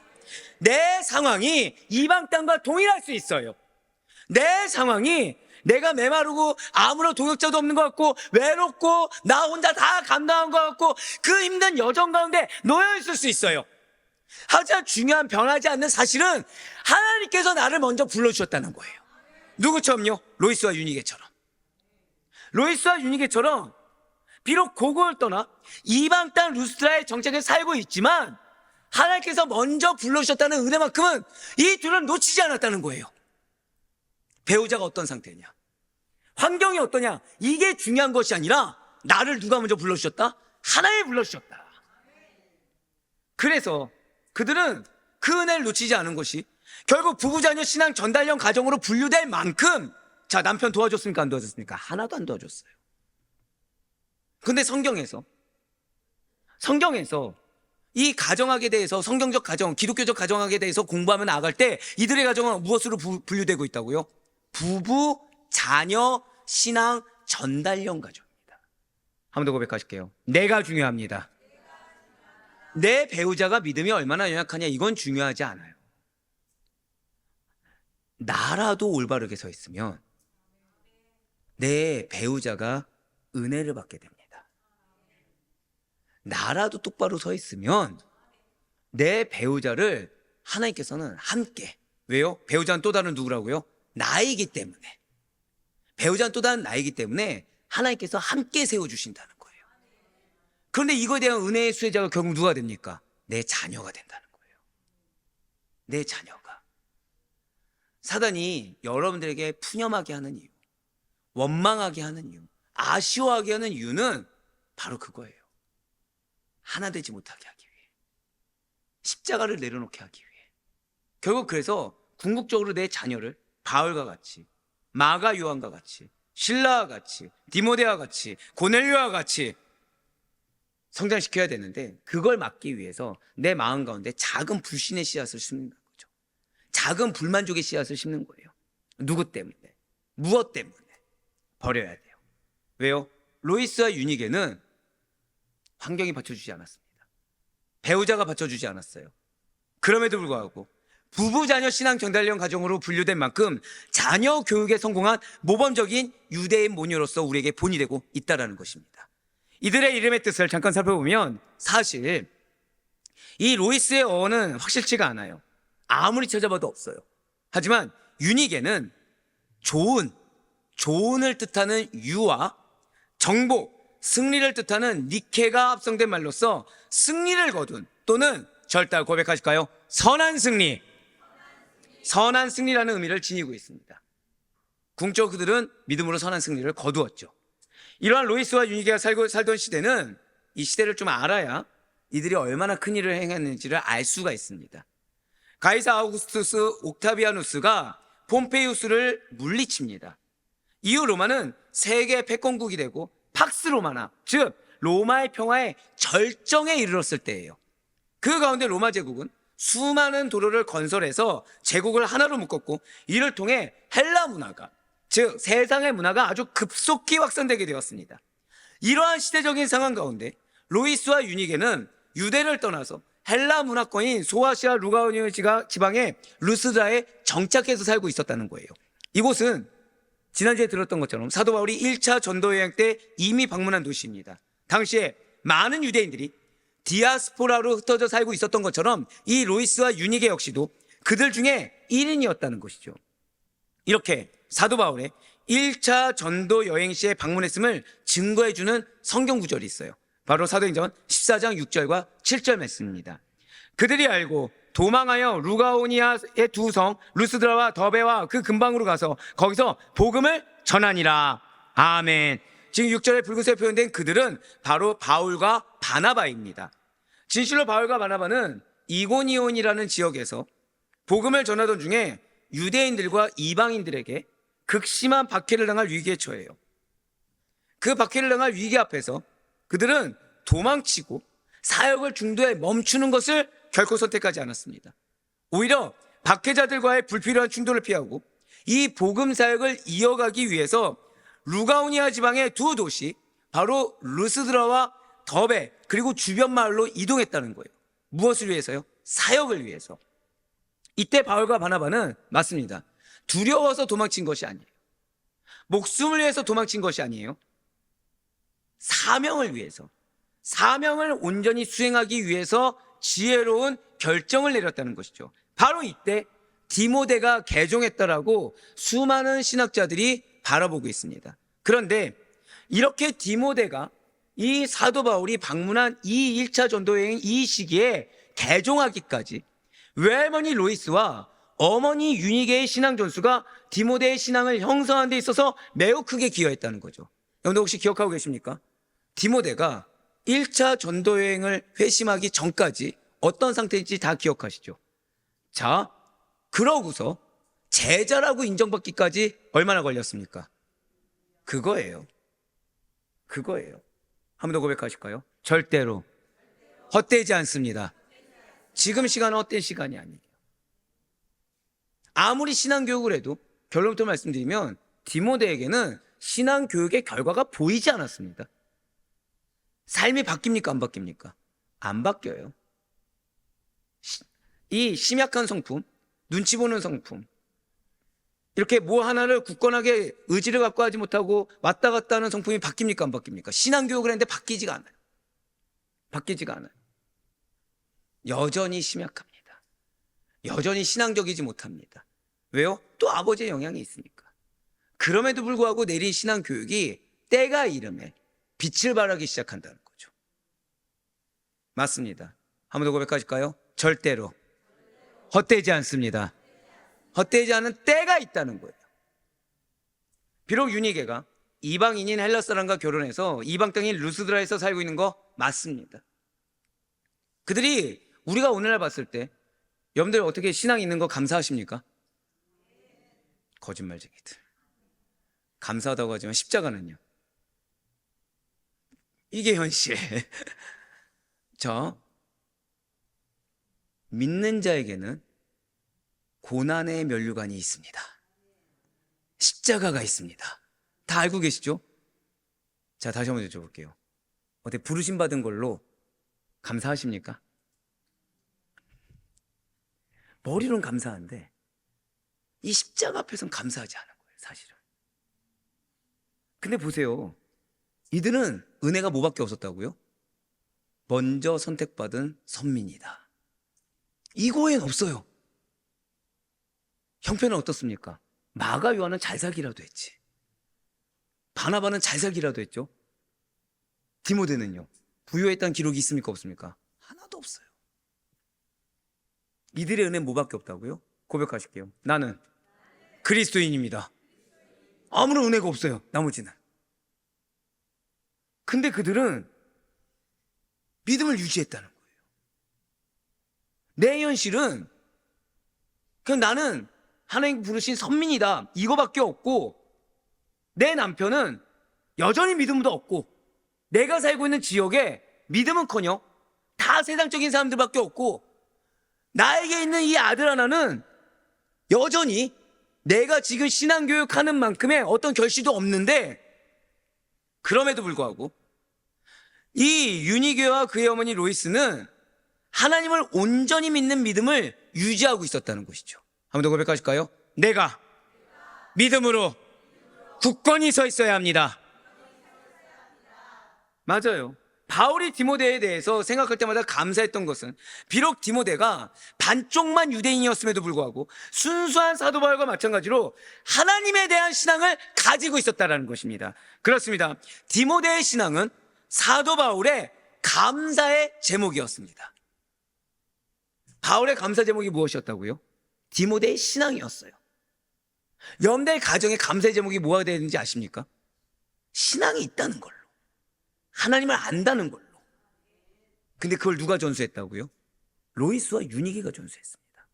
내 상황이 이방 땅과 동일할 수 있어요. 내 상황이 내가 메마르고 아무런 동역자도 없는 것 같고 외롭고 나 혼자 다 감당한 것 같고 그 힘든 여정 가운데 놓여 있을 수 있어요. 하지만 중요한 변하지 않는 사실은 하나님께서 나를 먼저 불러주셨다는 거예요. 누구처럼요? 로이스와 유니게처럼. 로이스와 유니게처럼 비록 고국을 떠나 이방 땅 루스드라의 정착에 살고 있지만 하나님께서 먼저 불러주셨다는 은혜만큼은 이 둘은 놓치지 않았다는 거예요. 배우자가 어떤 상태냐, 환경이 어떠냐, 이게 중요한 것이 아니라 나를 누가 먼저 불러주셨다? 하나님이 불러주셨다. 그래서 그들은 그 은혜를 놓치지 않은 것이 결국 부부자녀 신앙 전달령 가정으로 분류될 만큼, 자, 남편 도와줬습니까? 안 도와줬습니까? 하나도 안 도와줬어요. 근데 성경에서 이 가정학에 대해서, 성경적 가정, 기독교적 가정학에 대해서 공부하면 나아갈 때 이들의 가정은 무엇으로 분류되고 있다고요? 부부, 자녀, 신앙, 전달령 가정입니다. 한 번 더 고백하실게요. 내가 중요합니다. 내 배우자가 믿음이 얼마나 연약하냐, 이건 중요하지 않아요. 나라도 올바르게 서 있으면 내 배우자가 은혜를 받게 됩니다. 나라도 똑바로 서 있으면 내 배우자를 하나님께서는 함께, 왜요? 배우자는 또 다른 누구라고요? 나이기 때문에. 배우자는 또 다른 나이기 때문에 하나님께서 함께 세워주신다는 거예요. 그런데 이거에 대한 은혜의 수혜자가 결국 누가 됩니까? 내 자녀가 된다는 거예요. 내 자녀가. 사단이 여러분들에게 푸념하게 하는 이유, 원망하게 하는 이유, 아쉬워하게 하는 이유는 바로 그거예요. 하나 되지 못하게 하기 위해, 십자가를 내려놓게 하기 위해. 결국 그래서 궁극적으로 내 자녀를 바울과 같이, 마가 요한과 같이, 실라와 같이, 디모데와 같이, 고넬료와 같이 성장시켜야 되는데, 그걸 막기 위해서 내 마음 가운데 작은 불신의 씨앗을 심는 거죠. 작은 불만족의 씨앗을 심는 거예요. 누구 때문에? 무엇 때문에? 버려야 돼요. 왜요? 로이스와 유니게는 환경이 받쳐주지 않았습니다. 배우자가 받쳐주지 않았어요. 그럼에도 불구하고 부부 자녀 신앙 전달령 가정으로 분류된 만큼 자녀 교육에 성공한 모범적인 유대인 모녀로서 우리에게 본이 되고 있다는 것입니다. 이들의 이름의 뜻을 잠깐 살펴보면 사실 이 로이스의 어원은 확실치가 않아요. 아무리 찾아봐도 없어요. 하지만 유니게는 조은을 뜻하는 유와 정복, 승리를 뜻하는 니케가 합성된 말로써 승리를 거둔, 또는 절대 고백하실까요? 선한 승리라는 의미를 지니고 있습니다. 궁적으로 그들은 믿음으로 선한 승리를 거두었죠. 이러한 로이스와 유니게가 살던 시대는, 이 시대를 좀 알아야 이들이 얼마나 큰 일을 행했는지를 알 수가 있습니다. 가이사 아우구스투스 옥타비아누스가 폼페이우스를 물리칩니다. 이후 로마는 세계 패권국이 되고 팍스 로마나, 즉 로마의 평화의 절정에 이르렀을 때예요. 그 가운데 로마 제국은 수많은 도로를 건설해서 제국을 하나로 묶었고, 이를 통해 헬라 문화가, 즉 세상의 문화가 아주 급속히 확산되게 되었습니다. 이러한 시대적인 상황 가운데 로이스와 유니게는 유대를 떠나서 헬라 문화권인 소아시아 루가오니아 지방의 루스드라에 정착해서 살고 있었다는 거예요. 이곳은 지난주에 들었던 것처럼 사도 바울이 1차 전도 여행 때 이미 방문한 도시입니다. 당시에 많은 유대인들이 디아스포라로 흩어져 살고 있었던 것처럼 이 로이스와 유니게 역시도 그들 중에 1인이었다는 것이죠. 이렇게 사도 바울의 1차 전도 여행 시에 방문했음을 증거해주는 성경 구절이 있어요. 바로 사도행전 14장 6절과 7절 말씀입니다. 그들이 알고 도망하여 루가오니아의 두 성 루스드라와 더베와 그 근방으로 가서 거기서 복음을 전하니라. 아멘. 지금 6절에 붉은색에 표현된 그들은 바로 바울과 바나바입니다. 진실로 바울과 바나바는 이고니온이라는 지역에서 복음을 전하던 중에 유대인들과 이방인들에게 극심한 박해를 당할 위기에 처해요. 그 박해를 당할 위기 앞에서 그들은 도망치고 사역을 중도에 멈추는 것을 결코 선택하지 않았습니다. 오히려 박해자들과의 불필요한 충돌을 피하고 이 복음 사역을 이어가기 위해서 루가오니아 지방의 두 도시, 바로 루스드라와 더베 그리고 주변 마을로 이동했다는 거예요. 무엇을 위해서요? 사역을 위해서. 이때 바울과 바나바는 맞습니다. 두려워서 도망친 것이 아니에요. 목숨을 위해서 도망친 것이 아니에요. 사명을 위해서, 사명을 온전히 수행하기 위해서 지혜로운 결정을 내렸다는 것이죠. 바로 이때 디모데가 개종했다라고 수많은 신학자들이 바라보고 있습니다. 그런데 이렇게 디모데가 이 사도 바울이 방문한 이 1차 전도 여행 이 시기에 개종하기까지 외할머니 로이스와 어머니 유니게의 신앙 전수가 디모데의 신앙을 형성하는 데 있어서 매우 크게 기여했다는 거죠. 여러분들 혹시 기억하고 계십니까? 디모데가 1차 전도 여행을 회심하기 전까지 어떤 상태인지 다 기억하시죠? 자, 그러고서 제자라고 인정받기까지 얼마나 걸렸습니까? 그거예요. 한 번 더 고백하실까요? 절대로 헛되지 않습니다. 지금 시간은 헛된 시간이 아니에요. 아무리 신앙교육을 해도 결론부터 말씀드리면 디모데에게는 신앙교육의 결과가 보이지 않았습니다. 삶이 바뀝니까? 안 바뀝니까? 안 바뀌어요. 이 심약한 성품, 눈치 보는 성품, 이렇게 뭐 하나를 굳건하게 의지를 갖고 하지 못하고 왔다 갔다 하는 성품이 바뀝니까? 안 바뀝니까? 신앙교육을 했는데 바뀌지가 않아요. 여전히 심약합니다. 여전히 신앙적이지 못합니다. 왜요? 또 아버지의 영향이 있으니까. 그럼에도 불구하고 내린 신앙교육이 때가 이름에 빛을 발하기 시작한다는 거죠. 맞습니다. 한 번 더 고백하실까요? 절대로 헛되지 않습니다. 헛되지 않은 때가 있다는 거예요. 비록 유니게가 이방인인 헬라 사람과 결혼해서 이방 땅인 루스드라에서 살고 있는 거 맞습니다. 그들이 우리가 오늘날 봤을 때 여러분들 어떻게 신앙 있는 거 감사하십니까? 거짓말쟁이들. 감사하다고 하지만 십자가는요? 이게 현실. 자, 믿는 자에게는 고난의 면류관이 있습니다. 십자가가 있습니다. 다 알고 계시죠? 자, 다시 한번 여쭤볼게요. 어떻게 부르심 받은 걸로 감사하십니까? 머리로는 감사한데 이 십자가 앞에서는 감사하지 않은 거예요, 사실은. 근데 보세요. 이들은 은혜가 뭐밖에 없었다고요? 먼저 선택받은 선민이다. 이거엔 없어요. 형편은 어떻습니까? 마가 요한은 잘 살기라도 했지. 바나바는 잘 살기라도 했죠. 디모데는요? 부유했다는 기록이 있습니까? 없습니까? 하나도 없어요. 이들의 은혜는 뭐밖에 없다고요? 고백하실게요. 나는 그리스도인입니다. 아무런 은혜가 없어요, 나머지는. 근데 그들은 믿음을 유지했다는 거예요. 내 현실은 그냥 나는 하나님 부르신 선민이다, 이거밖에 없고, 내 남편은 여전히 믿음도 없고, 내가 살고 있는 지역에 믿음은커녕 다 세상적인 사람들밖에 없고, 나에게 있는 이 아들 하나는 여전히 내가 지금 신앙교육하는 만큼의 어떤 결실도 없는데, 그럼에도 불구하고 이 유니게와 그의 어머니 로이스는 하나님을 온전히 믿는 믿음을 유지하고 있었다는 것이죠. 한 번 더 고백하실까요? 내가 믿음으로 굳건히 서 있어야 합니다. 맞아요. 바울이 디모데에 대해서 생각할 때마다 감사했던 것은 비록 디모데가 반쪽만 유대인이었음에도 불구하고 순수한 사도 바울과 마찬가지로 하나님에 대한 신앙을 가지고 있었다는 것입니다. 그렇습니다. 디모데의 신앙은 사도 바울의 감사의 제목이었습니다. 바울의 감사 제목이 무엇이었다고요? 디모데의 신앙이었어요. 여러분들의 가정의 감사의 제목이 뭐가 되는지 아십니까? 신앙이 있다는 걸로, 하나님을 안다는 걸로. 근데 그걸 누가 전수했다고요? 로이스와 유니게가 전수했습니다.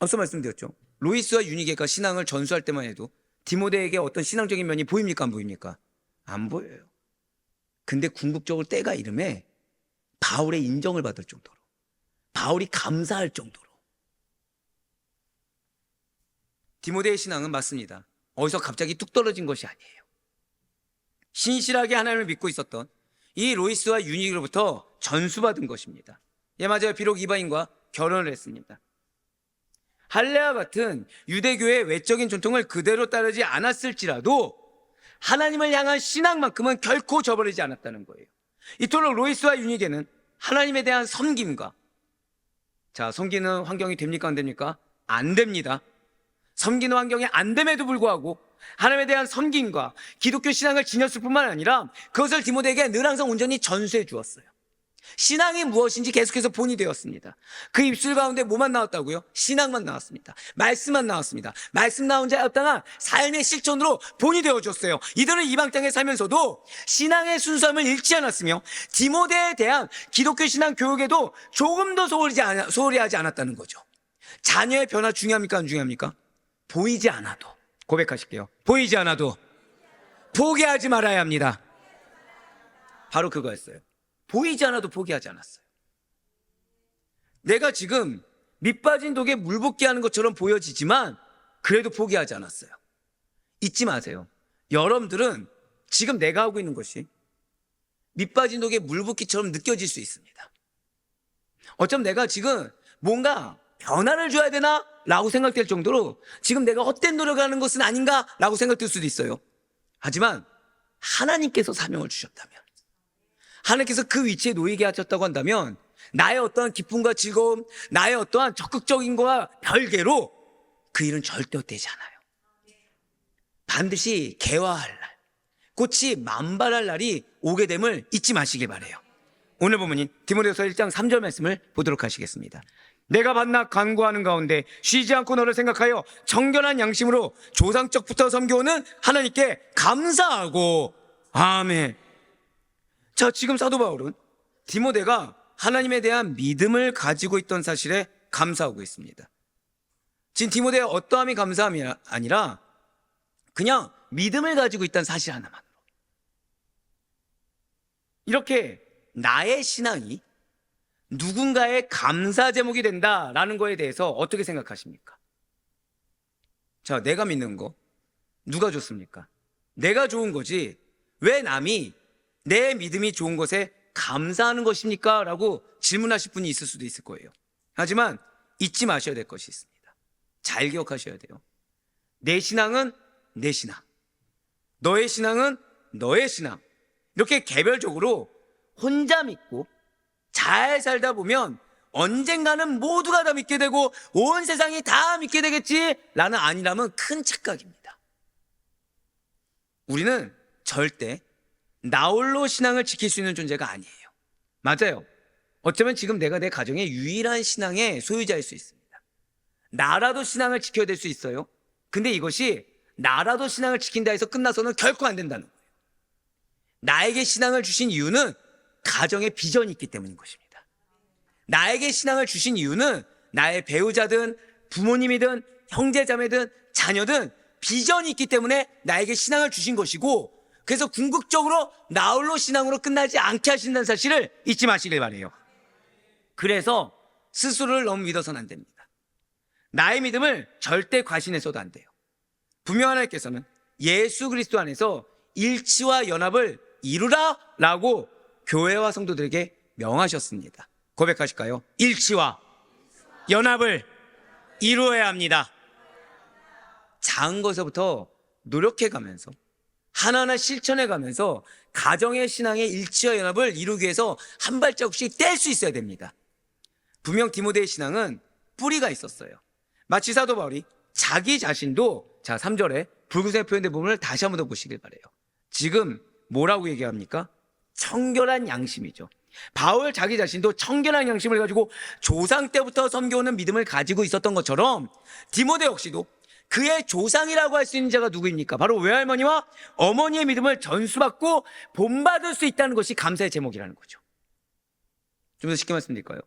앞서 말씀드렸죠. 로이스와 유니게가 신앙을 전수할 때만 해도 디모데에게 어떤 신앙적인 면이 보입니까? 안 보입니까? 안 보여요. 근데 궁극적으로 때가 이름에 바울의 인정을 받을 정도로, 바울이 감사할 정도로 디모데의 신앙은 맞습니다. 어디서 갑자기 뚝 떨어진 것이 아니에요. 신실하게 하나님을 믿고 있었던 이 로이스와 유닉으로부터 전수받은 것입니다. 예, 맞아요. 비록 이방인과 결혼을 했습니다. 할례와 같은 유대교의 외적인 전통을 그대로 따르지 않았을지라도 하나님을 향한 신앙만큼은 결코 저버리지 않았다는 거예요. 이토록 로이스와 유닉에는 하나님에 대한 섬김과, 자, 섬기는 환경이 됩니까 안 됩니까? 안 됩니다. 섬기는 환경이 안 됨에도 불구하고 하나님에 대한 섬김과 기독교 신앙을 지녔을 뿐만 아니라 그것을 디모데에게 늘 항상 온전히 전수해 주었어요. 신앙이 무엇인지 계속해서 본이 되었습니다. 그 입술 가운데 뭐만 나왔다고요? 신앙만 나왔습니다. 말씀만 나왔습니다. 말씀 나온 자였다가 삶의 실천으로 본이 되어줬어요. 이들은 이방 땅에 살면서도 신앙의 순수함을 잃지 않았으며 디모데에 대한 기독교 신앙 교육에도 조금도 소홀히 하지 않았다는 거죠. 자녀의 변화 중요합니까? 안 중요합니까? 보이지 않아도, 고백하실게요. 보이지 않아도 포기하지 말아야 합니다. 바로 그거였어요. 보이지 않아도 포기하지 않았어요. 내가 지금 밑빠진 독에 물 붓기 하는 것처럼 보여지지만 그래도 포기하지 않았어요. 잊지 마세요. 여러분들은 지금 내가 하고 있는 것이 밑빠진 독에 물 붓기처럼 느껴질 수 있습니다. 어쩜 내가 지금 뭔가 변화를 줘야 되나? 라고 생각될 정도로 지금 내가 헛된 노력을 하는 것은 아닌가? 라고 생각될 수도 있어요. 하지만 하나님께서 사명을 주셨다면, 하나님께서 그 위치에 놓이게 하셨다고 한다면 나의 어떠한 기쁨과 즐거움, 나의 어떠한 적극적인 거와 별개로 그 일은 절대 헛되지 않아요. 반드시 개화할 날, 꽃이 만발할 날이 오게 됨을 잊지 마시길 바라요. 오늘 본문인 디모데후서 1장 3절 말씀을 보도록 하시겠습니다. 내가 반낮 간구하는 가운데 쉬지 않고 너를 생각하여 정결한 양심으로 조상적부터 섬겨오는 하나님께 감사하고. 아멘. 자, 지금 사도 바울은 디모데가 하나님에 대한 믿음을 가지고 있던 사실에 감사하고 있습니다. 지금 디모데의 어떠함이 감사함이 아니라 그냥 믿음을 가지고 있다는 사실 하나만으로, 이렇게 나의 신앙이 누군가의 감사 제목이 된다라는 거에 대해서 어떻게 생각하십니까? 자, 내가 믿는 거 누가 줬습니까? 내가 좋은 거지 왜 남이 내 믿음이 좋은 것에 감사하는 것입니까? 라고 질문하실 분이 있을 수도 있을 거예요. 하지만 잊지 마셔야 될 것이 있습니다. 잘 기억하셔야 돼요. 내 신앙은 내 신앙, 너의 신앙은 너의 신앙, 이렇게 개별적으로 혼자 믿고 잘 살다 보면 언젠가는 모두가 다 믿게 되고 온 세상이 다 믿게 되겠지라는 아니라면 큰 착각입니다. 우리는 절대 나홀로 신앙을 지킬 수 있는 존재가 아니에요. 맞아요. 어쩌면 지금 내가 내 가정의 유일한 신앙의 소유자일 수 있습니다. 나라도 신앙을 지켜야 될 수 있어요. 근데 이것이 나라도 신앙을 지킨다 해서 끝나서는 결코 안 된다는 거예요. 나에게 신앙을 주신 이유는 가정에 비전이 있기 때문인 것입니다. 나에게 신앙을 주신 이유는 나의 배우자든 부모님이든 형제자매든 자녀든 비전이 있기 때문에 나에게 신앙을 주신 것이고, 그래서 궁극적으로 나홀로 신앙으로 끝나지 않게 하신다는 사실을 잊지 마시길 바라요. 그래서 스스로를 너무 믿어서는 안 됩니다. 나의 믿음을 절대 과신해서도 안 돼요. 분명 하나님께서는 예수 그리스도 안에서 일치와 연합을 이루라 라고 교회와 성도들에게 명하셨습니다. 고백하실까요? 일치와 연합을 이루어야 합니다. 작은 것에서부터 노력해가면서 하나하나 실천해가면서 가정의 신앙의 일치와 연합을 이루기 위해서 한 발자국씩 뗄 수 있어야 됩니다. 분명 디모데의 신앙은 뿌리가 있었어요. 마치 사도 바울이 자기 자신도, 자 3절에 붉은색 표현된 부분을 다시 한번 더 보시길 바라요. 지금 뭐라고 얘기합니까? 청결한 양심이죠. 바울 자기 자신도 청결한 양심을 가지고 조상 때부터 섬겨오는 믿음을 가지고 있었던 것처럼 디모데 역시도 그의 조상이라고 할 수 있는 자가 누구입니까? 바로 외할머니와 어머니의 믿음을 전수받고 본받을 수 있다는 것이 감사의 제목이라는 거죠. 좀 더 쉽게 말씀드릴까요?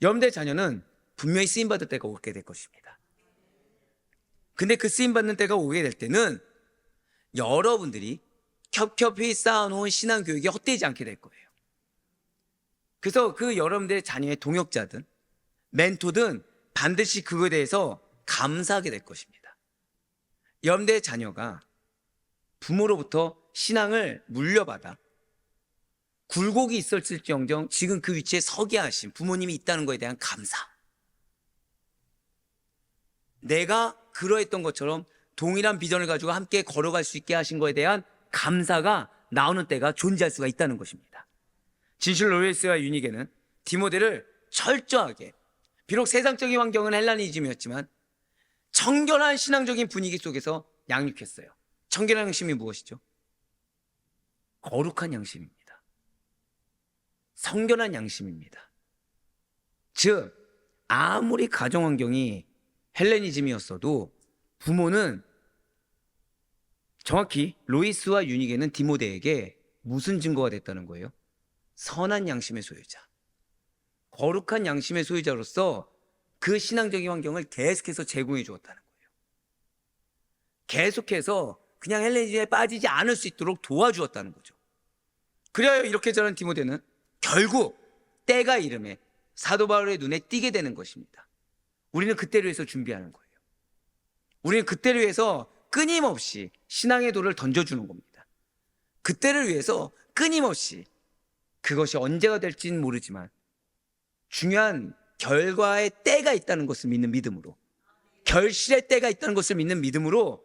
여러분들의 자녀는 분명히 쓰임받을 때가 오게 될 것입니다. 근데 그 쓰임받는 때가 오게 될 때는 여러분들이 겹겹이 쌓아놓은 신앙교육이 헛되지 않게 될 거예요. 그래서 그 여러분들의 자녀의 동역자든 멘토든 반드시 그거에 대해서 감사하게 될 것입니다. 염대의 자녀가 부모로부터 신앙을 물려받아 굴곡이 있었을지언정 지금 그 위치에 서게 하신 부모님이 있다는 것에 대한 감사, 내가 그러했던 것처럼 동일한 비전을 가지고 함께 걸어갈 수 있게 하신 것에 대한 감사가 나오는 때가 존재할 수가 있다는 것입니다. 진실 로이스와 유니게는 디모데를 철저하게, 비록 세상적인 환경은 헬라니즘이었지만 청결한 신앙적인 분위기 속에서 양육했어요. 청결한 양심이 무엇이죠? 거룩한 양심입니다. 성결한 양심입니다. 즉 아무리 가정 환경이 헬레니즘이었어도 부모는, 정확히 로이스와 유니게는 디모데에게 무슨 증거가 됐다는 거예요? 선한 양심의 소유자, 거룩한 양심의 소유자로서 그 신앙적인 환경을 계속해서 제공해 주었다는 거예요. 계속해서 그냥 헬레니즘에 빠지지 않을 수 있도록 도와주었다는 거죠. 그래야 이렇게 자란 디모데는 결국 때가 이름에 사도 바울의 눈에 띄게 되는 것입니다. 우리는 그때를 위해서 준비하는 거예요. 우리는 그때를 위해서 끊임없이 신앙의 돌을 던져주는 겁니다. 그때를 위해서 끊임없이, 그것이 언제가 될지는 모르지만 중요한 결과의 때가 있다는 것을 믿는 믿음으로, 결실의 때가 있다는 것을 믿는 믿음으로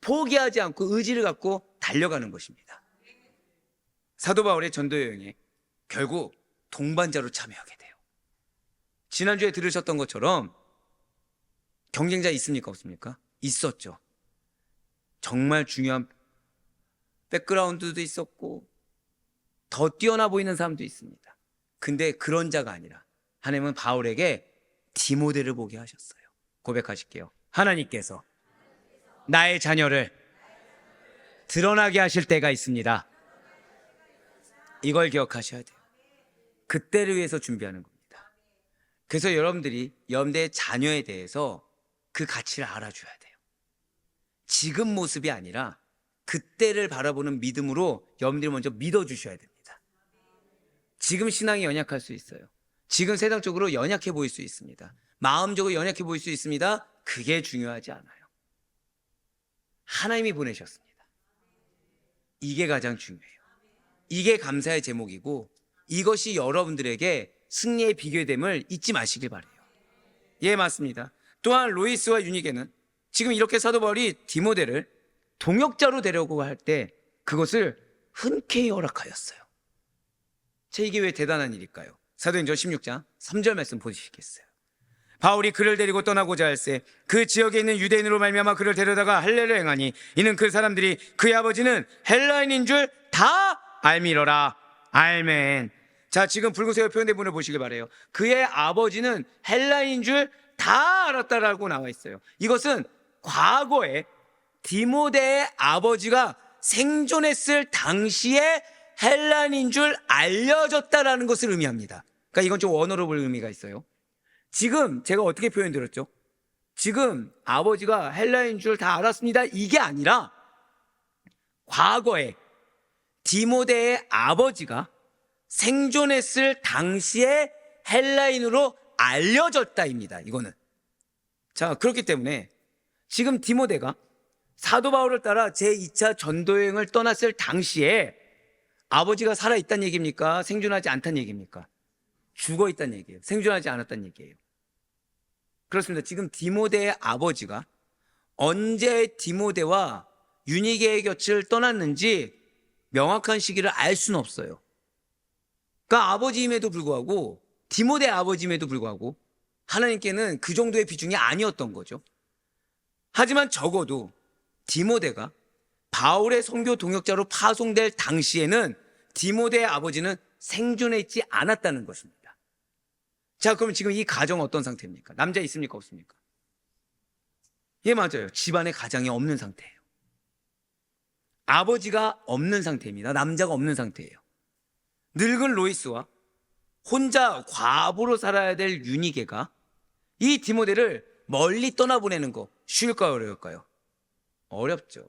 포기하지 않고 의지를 갖고 달려가는 것입니다. 사도 바울의 전도 여행에 결국 동반자로 참여하게 돼요. 지난주에 들으셨던 것처럼 경쟁자 있습니까? 없습니까? 있었죠. 정말 중요한 백그라운드도 있었고 더 뛰어나 보이는 사람도 있습니다. 근데 그런 자가 아니라 하나님은 바울에게 디모데를 보게 하셨어요. 고백하실게요. 하나님께서 나의 자녀를 드러나게 하실 때가 있습니다. 이걸 기억하셔야 돼요. 그때를 위해서 준비하는 겁니다. 그래서 여러분들이 염대의 자녀에 대해서 그 가치를 알아줘야 돼요. 지금 모습이 아니라 그때를 바라보는 믿음으로 여러분들이 먼저 믿어주셔야 됩니다. 지금 신앙이 연약할 수 있어요. 지금 세상적으로 연약해 보일 수 있습니다. 마음적으로 연약해 보일 수 있습니다. 그게 중요하지 않아요. 하나님이 보내셨습니다. 이게 가장 중요해요. 이게 감사의 제목이고 이것이 여러분들에게 승리의 비결됨을 잊지 마시길 바라요. 예, 맞습니다. 또한 로이스와 유니게는 지금 이렇게 사도 바울이 디모데를 동역자로 데려오고 할 때 그것을 흔쾌히 허락하였어요. 이게 왜 대단한 일일까요? 사도행전 16장 3절 말씀 보시겠어요? 바울이 그를 데리고 떠나고자 할새 그 지역에 있는 유대인으로 말미암아 그를 데려다가 할례를 행하니 이는 그 사람들이 그의 아버지는 헬라인인 줄 다 알미러라. 아멘. 자, 지금 붉은색으로 표현된 분을 보시길 바라요. 그의 아버지는 헬라인인 줄 다 알았다라고 나와 있어요. 이것은 과거에 디모데의 아버지가 생존했을 당시에 헬라인인 줄 알려졌다라는 것을 의미합니다. 그러니까 이건 좀 원어로 볼 의미가 있어요. 지금 제가 어떻게 표현드렸죠? 지금 아버지가 헬라인인 줄 다 알았습니다. 이게 아니라 과거에 디모데의 아버지가 생존했을 당시에 헬라인으로 알려졌다입니다. 이거는. 자, 그렇기 때문에 지금 디모데가 사도 바울을 따라 제2차 전도여행을 떠났을 당시에 아버지가 살아있다는 얘기입니까? 생존하지 않다는 얘기입니까? 죽어있다는 얘기예요. 생존하지 않았다는 얘기예요. 그렇습니다. 지금 디모데의 아버지가 언제 디모데와 유니게의 곁을 떠났는지 명확한 시기를 알 수는 없어요. 그러니까 아버지임에도 불구하고, 디모데의 아버지임에도 불구하고 하나님께는 그 정도의 비중이 아니었던 거죠. 하지만 적어도 디모데가 바울의 선교 동역자로 파송될 당시에는 디모데의 아버지는 생존해 있지 않았다는 것입니다. 자, 그럼 지금 이 가정은 어떤 상태입니까? 남자 있습니까? 없습니까? 예, 맞아요. 집안에 가장이 없는 상태예요. 아버지가 없는 상태입니다. 남자가 없는 상태예요. 늙은 로이스와 혼자 과부로 살아야 될 유니게가 이 디모데를 멀리 떠나보내는 거 쉬울까요? 어려울까요? 어렵죠.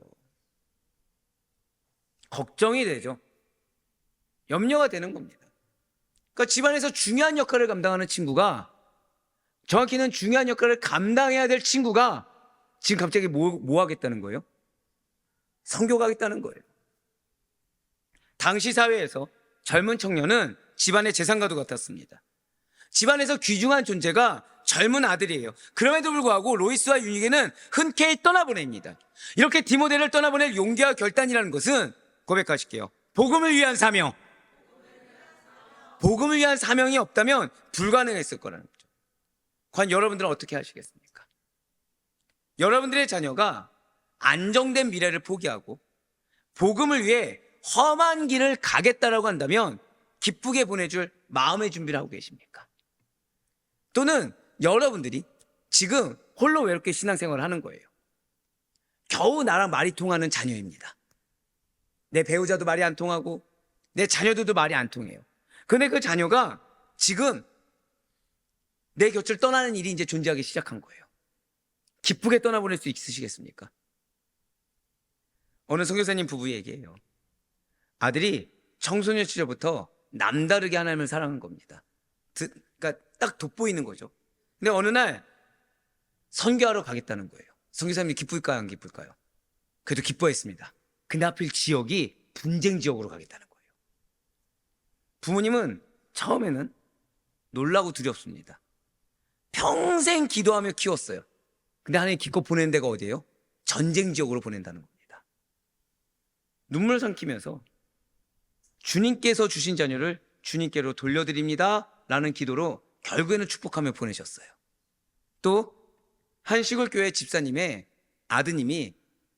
걱정이 되죠. 염려가 되는 겁니다. 그러니까 집안에서 중요한 역할을 감당하는 친구가, 정확히는 중요한 역할을 감당해야 될 친구가 지금 갑자기 뭐 하겠다는 거예요? 선교 가겠다는 거예요. 당시 사회에서 젊은 청년은 집안의 재산가도 같았습니다. 집안에서 귀중한 존재가 젊은 아들이에요. 그럼에도 불구하고 로이스와 유니게는 흔쾌히 떠나보냅니다. 이렇게 디모데를 떠나보낼 용기와 결단이라는 것은, 고백하실게요, 복음을 위한 사명. 복음을 위한 사명이 없다면 불가능했을 거라는 거죠. 과연 여러분들은 어떻게 하시겠습니까? 여러분들의 자녀가 안정된 미래를 포기하고 복음을 위해 험한 길을 가겠다라고 한다면 기쁘게 보내줄 마음의 준비를 하고 계십니까? 또는 여러분들이 지금 홀로 외롭게 신앙생활을 하는 거예요. 겨우 나랑 말이 통하는 자녀입니다. 내 배우자도 말이 안 통하고 내 자녀들도 말이 안 통해요. 근데 그 자녀가 지금 내 곁을 떠나는 일이 이제 존재하기 시작한 거예요. 기쁘게 떠나보낼 수 있으시겠습니까? 어느 선교사님 부부 얘기예요. 아들이 청소년 시절부터 남다르게 하나님을 사랑한 겁니다. 그러니까 딱 돋보이는 거죠. 근데 어느 날 선교하러 가겠다는 거예요. 선교사님이 기쁠까요, 안 기쁠까요? 그래도 기뻐했습니다. 근데 하필 지역이 분쟁 지역으로 가겠다는 거예요. 부모님은 처음에는 놀라고 두렵습니다. 평생 기도하며 키웠어요. 근데 하나님 기껏 보내는 데가 어디예요? 전쟁 지역으로 보낸다는 겁니다. 눈물 삼키면서 주님께서 주신 자녀를 주님께로 돌려드립니다 라는 기도로 결국에는 축복하며 보내셨어요. 또 한 시골 교회 집사님의 아드님이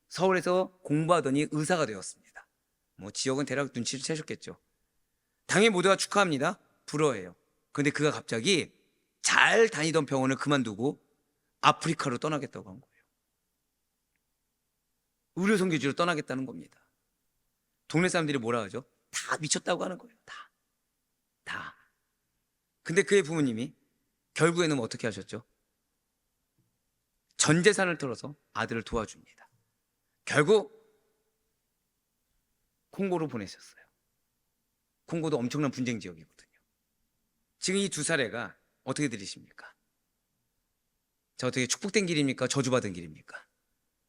서울에서 공부하더니 의사가 되었습니다. 뭐 지역은 대략 눈치를 채셨겠죠. 당연히 모두가 축하합니다. 부러워해요. 그런데 그가 갑자기 잘 다니던 병원을 그만두고 아프리카로 떠나겠다고 한 거예요. 의료 선교지로 떠나겠다는 겁니다. 동네 사람들이 뭐라 하죠? 다 미쳤다고 하는 거예요. 다. 근데 그의 부모님이 결국에는 어떻게 하셨죠? 전 재산을 털어서 아들을 도와줍니다. 결국 콩고로 보내셨어요. 콩고도 엄청난 분쟁 지역이거든요. 지금 이 두 사례가 어떻게 들리십니까? 저 어떻게 축복된 길입니까? 저주받은 길입니까?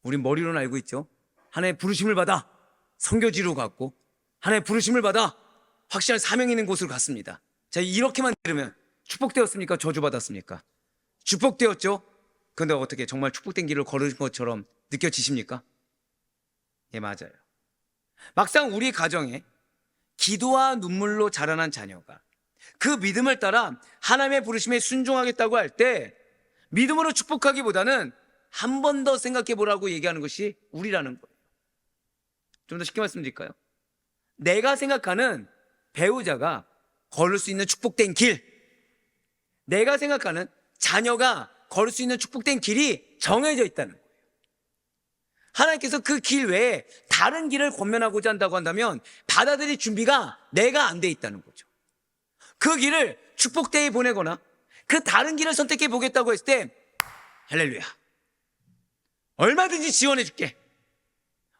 우린 머리로는 알고 있죠. 하나님의 부르심을 받아 선교지로 갔고 하나님의 부르심을 받아 확실한 사명 있는 곳으로 갔습니다. 자, 이렇게만 들으면 축복되었습니까? 저주받았습니까? 축복되었죠? 그런데 어떻게 정말 축복된 길을 걸으신 것처럼 느껴지십니까? 예, 맞아요. 막상 우리 가정에 기도와 눈물로 자라난 자녀가 그 믿음을 따라 하나님의 부르심에 순종하겠다고 할 때 믿음으로 축복하기보다는 한 번 더 생각해 보라고 얘기하는 것이 우리라는 거예요. 좀 더 쉽게 말씀드릴까요? 내가 생각하는 배우자가 걸을 수 있는 축복된 길, 내가 생각하는 자녀가 걸을 수 있는 축복된 길이 정해져 있다는 거예요. 하나님께서 그 길 외에 다른 길을 권면하고자 한다고 한다면 받아들일 준비가 내가 안 돼 있다는 거죠. 그 길을 축복되게 보내거나 그 다른 길을 선택해 보겠다고 했을 때 할렐루야, 얼마든지 지원해 줄게,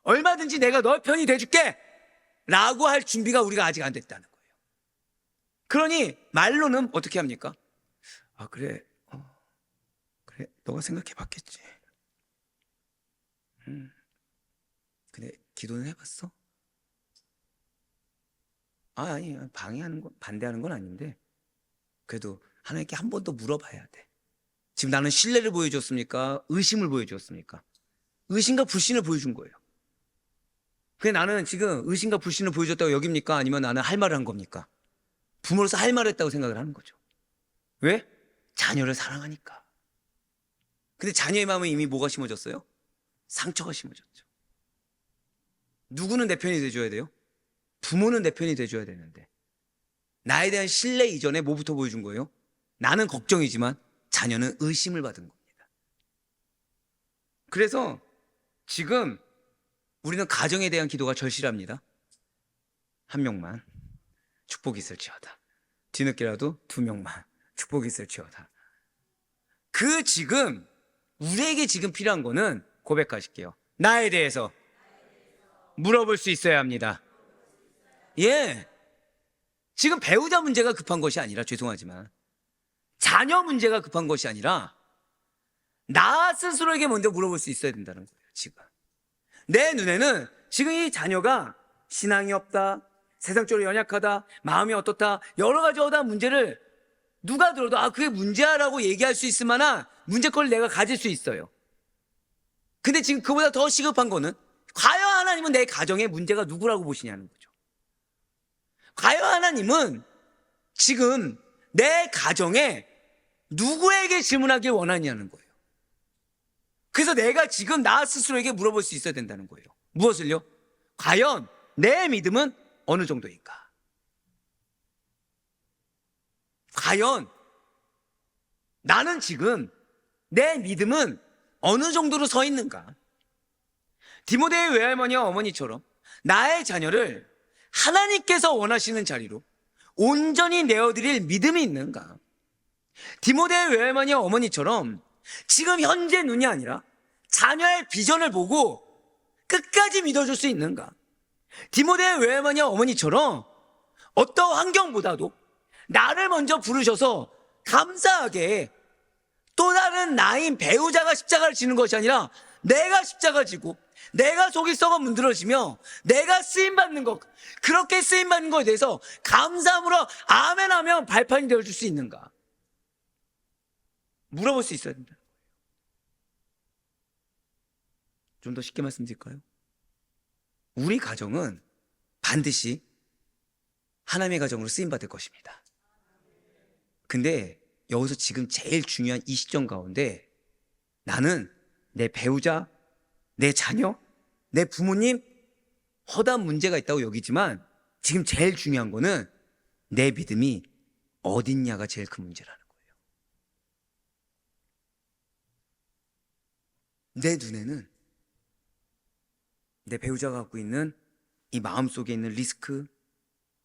얼마든지 내가 너 편이 돼 줄게 라고 할 준비가 우리가 아직 안 됐다는 거예요. 그러니 말로는 어떻게 합니까? 아, 그래 너가 생각해 봤겠지. 근데 기도는 해봤어? 아니, 방해하는 건, 반대하는 건 아닌데 그래도 하나님께 한 번 더 물어봐야 돼. 지금 나는 신뢰를 보여줬습니까? 의심을 보여줬습니까? 의심과 불신을 보여준 거예요. 근데 나는 지금 의심과 불신을 보여줬다고 여깁니까? 아니면 나는 할 말을 한 겁니까? 부모로서 할 말을 했다고 생각을 하는 거죠. 왜? 자녀를 사랑하니까. 근데 자녀의 마음에 이미 뭐가 심어졌어요? 상처가 심어졌죠. 누구는 내 편이 돼줘야 돼요? 부모는 내 편이 돼줘야 되는데 나에 대한 신뢰 이전에 뭐부터 보여준 거예요? 나는 걱정이지만 자녀는 의심을 받은 겁니다. 그래서 지금 우리는 가정에 대한 기도가 절실합니다. 한 명만 축복이 있을지어다. 뒤늦게라도 두 명만 축복이 있을지어다. 그 지금 우리에게 지금 필요한 거는, 고백하실게요, 나에 대해서 물어볼 수 있어야 합니다. 예, 지금 배우자 문제가 급한 것이 아니라, 죄송하지만 자녀 문제가 급한 것이 아니라 나 스스로에게 먼저 물어볼 수 있어야 된다는 거예요. 지금 내 눈에는 지금 이 자녀가 신앙이 없다, 세상적으로 연약하다, 마음이 어떻다, 여러 가지 어떠한 문제를 누가 들어도 그게 문제야라고 얘기할 수 있을 만한 문제거리를 내가 가질 수 있어요. 근데 지금 그보다 더 시급한 거는 과연 하나님은 내 가정에 문제가 누구라고 보시냐는 거죠. 과연 하나님은 지금 내 가정에 누구에게 질문하길 원하냐는 거예요. 그래서 내가 지금 나 스스로에게 물어볼 수 있어야 된다는 거예요. 무엇을요? 과연 내 믿음은 어느 정도인가? 과연 나는 지금 내 믿음은 어느 정도로 서 있는가? 디모데의 외할머니와 어머니처럼 나의 자녀를 하나님께서 원하시는 자리로 온전히 내어드릴 믿음이 있는가? 디모데의 외할머니와 어머니처럼 지금 현재 눈이 아니라 자녀의 비전을 보고 끝까지 믿어줄 수 있는가? 디모데의 외할머니와 어머니처럼 어떤 환경보다도 나를 먼저 부르셔서 감사하게 또 다른 나인 배우자가 십자가를 지는 것이 아니라 내가 십자가 지고 내가 속이 썩어 문드러지며 내가 쓰임받는 것, 그렇게 쓰임받는 것에 대해서 감사함으로 아멘 하면 발판이 되어줄 수 있는가? 물어볼 수 있어야 된다. 좀 더 쉽게 말씀드릴까요? 우리 가정은 반드시 하나님의 가정으로 쓰임받을 것입니다. 근데 여기서 지금 제일 중요한 이 시점 가운데 나는 내 배우자, 내 자녀, 내 부모님 허다한 문제가 있다고 여기지만 지금 제일 중요한 거는 내 믿음이 어딨냐가 제일 큰 문제라는 거예요. 내 눈에는 내 배우자가 갖고 있는 이 마음속에 있는 리스크,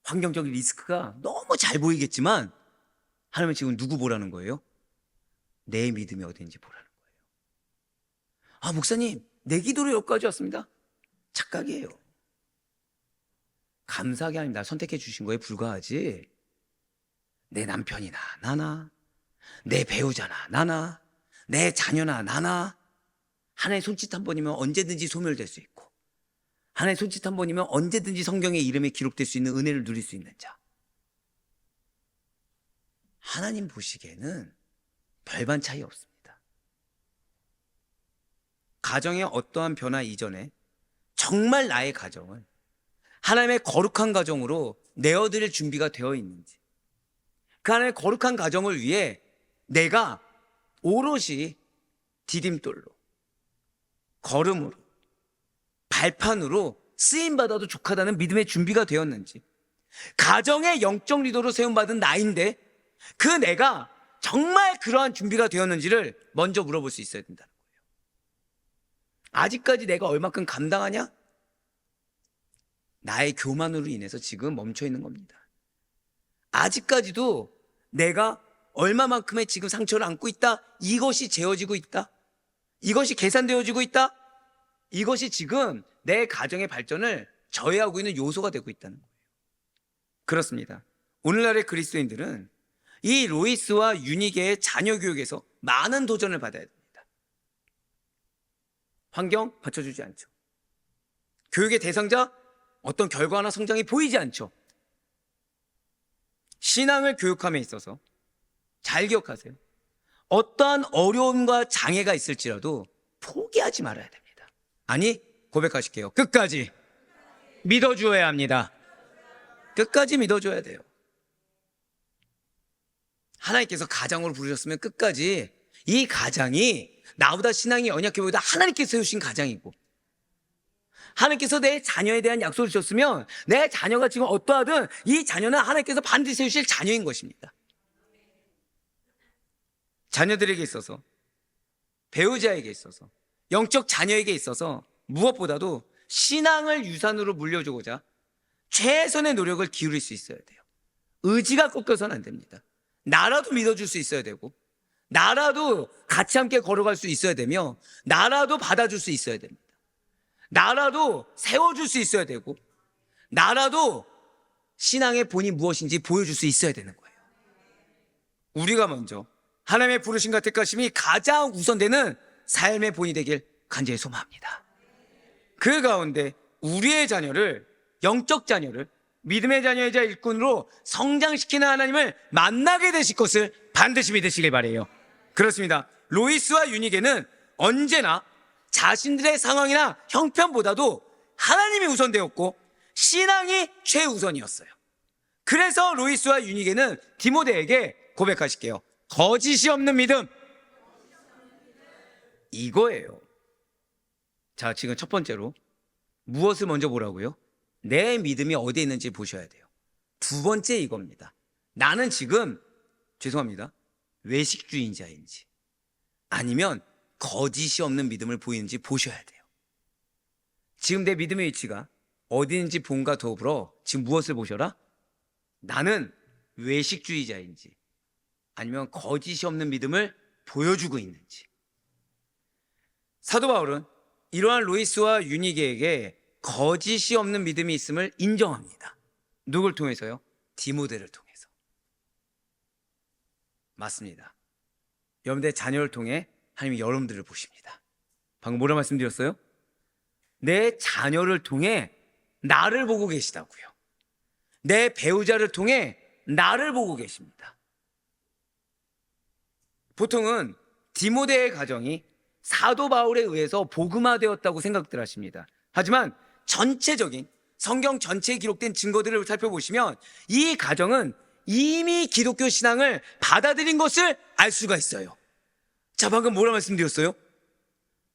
환경적인 리스크가 너무 잘 보이겠지만 하나님은 지금 누구 보라는 거예요? 내 믿음이 어딘지 보라는 거예요. 목사님, 내 기도로 여기까지 왔습니다. 착각이에요. 감사하게 하나님 날 선택해 주신 거에 불과하지, 내 남편이나 나나, 내 배우자나 나나, 내 자녀나 나나, 하나의 손짓 한 번이면 언제든지 소멸될 수 있고, 하나의 손짓 한 번이면 언제든지 성경의 이름에 기록될 수 있는 은혜를 누릴 수 있는 자, 하나님 보시기에는 별반 차이 없습니다. 가정의 어떠한 변화 이전에 정말 나의 가정을 하나님의 거룩한 가정으로 내어드릴 준비가 되어 있는지, 그 하나님의 거룩한 가정을 위해 내가 오롯이 디딤돌로, 걸음으로, 발판으로 쓰임받아도 족하다는 믿음의 준비가 되었는지, 가정의 영적 리더로 세움받은 나인데 그 내가 정말 그러한 준비가 되었는지를 먼저 물어볼 수 있어야 된다는 거예요. 아직까지 내가 얼마큼 감당하냐? 나의 교만으로 인해서 지금 멈춰 있는 겁니다. 아직까지도 내가 얼마만큼의 지금 상처를 안고 있다? 이것이 재어지고 있다? 이것이 계산되어지고 있다? 이것이 지금 내 가정의 발전을 저해하고 있는 요소가 되고 있다는 거예요. 그렇습니다. 오늘날의 그리스도인들은 이 로이스와 유니게의 자녀 교육에서 많은 도전을 받아야 됩니다. 환경 받쳐주지 않죠. 교육의 대상자 어떤 결과나 성장이 보이지 않죠. 신앙을 교육함에 있어서 잘 기억하세요. 어떠한 어려움과 장애가 있을지라도 포기하지 말아야 됩니다. 아니, 고백하실게요. 끝까지 믿어줘야 합니다. 끝까지 믿어줘야 돼요. 하나님께서 가장으로 부르셨으면 끝까지 이 가장이 나보다 신앙이 연약해 보이다 하나님께서 세우신 가장이고, 하나님께서 내 자녀에 대한 약속을 주셨으면 내 자녀가 지금 어떠하든 이 자녀는 하나님께서 반드시 세우실 자녀인 것입니다. 자녀들에게 있어서, 배우자에게 있어서, 영적 자녀에게 있어서 무엇보다도 신앙을 유산으로 물려주고자 최선의 노력을 기울일 수 있어야 돼요. 의지가 꺾여서는 안 됩니다. 나라도 믿어줄 수 있어야 되고, 나라도 같이 함께 걸어갈 수 있어야 되며, 나라도 받아줄 수 있어야 됩니다. 나라도 세워줄 수 있어야 되고, 나라도 신앙의 본이 무엇인지 보여줄 수 있어야 되는 거예요. 우리가 먼저 하나님의 부르심과 택하심이 가장 우선되는 삶의 본이 되길 간절히 소망합니다. 그 가운데 우리의 자녀를, 영적 자녀를 믿음의 자녀이자 일꾼으로 성장시키는 하나님을 만나게 되실 것을 반드시 믿으시길 바라요. 그렇습니다. 로이스와 유니게는 언제나 자신들의 상황이나 형편보다도 하나님이 우선되었고 신앙이 최우선이었어요. 그래서 로이스와 유니게는 디모데에게 고백하실게요. 거짓이 없는 믿음, 이거예요. 자, 지금 첫 번째로 무엇을 먼저 보라고요? 내 믿음이 어디에 있는지 보셔야 돼요. 두 번째 이겁니다. 나는 지금 죄송합니다, 외식주의자인지 아니면 거짓이 없는 믿음을 보이는지 보셔야 돼요. 지금 내 믿음의 위치가 어디 있는지 본과 더불어 지금 무엇을 보셔라? 나는 외식주의자인지 아니면 거짓이 없는 믿음을 보여주고 있는지. 사도 바울은 이러한 로이스와 유니게에게 거짓이 없는 믿음이 있음을 인정합니다. 누굴 통해서요? 디모데를 통해서. 맞습니다. 여러분들의 자녀를 통해 하나님이 여러분들을 보십니다. 방금 뭐라 말씀드렸어요? 내 자녀를 통해 나를 보고 계시다고요. 내 배우자를 통해 나를 보고 계십니다. 보통은 디모데의 가정이 사도 바울에 의해서 복음화되었다고 생각들 하십니다. 하지만 전체적인 성경 전체에 기록된 증거들을 살펴보시면 이 가정은 이미 기독교 신앙을 받아들인 것을 알 수가 있어요. 자, 방금 뭐라 말씀드렸어요?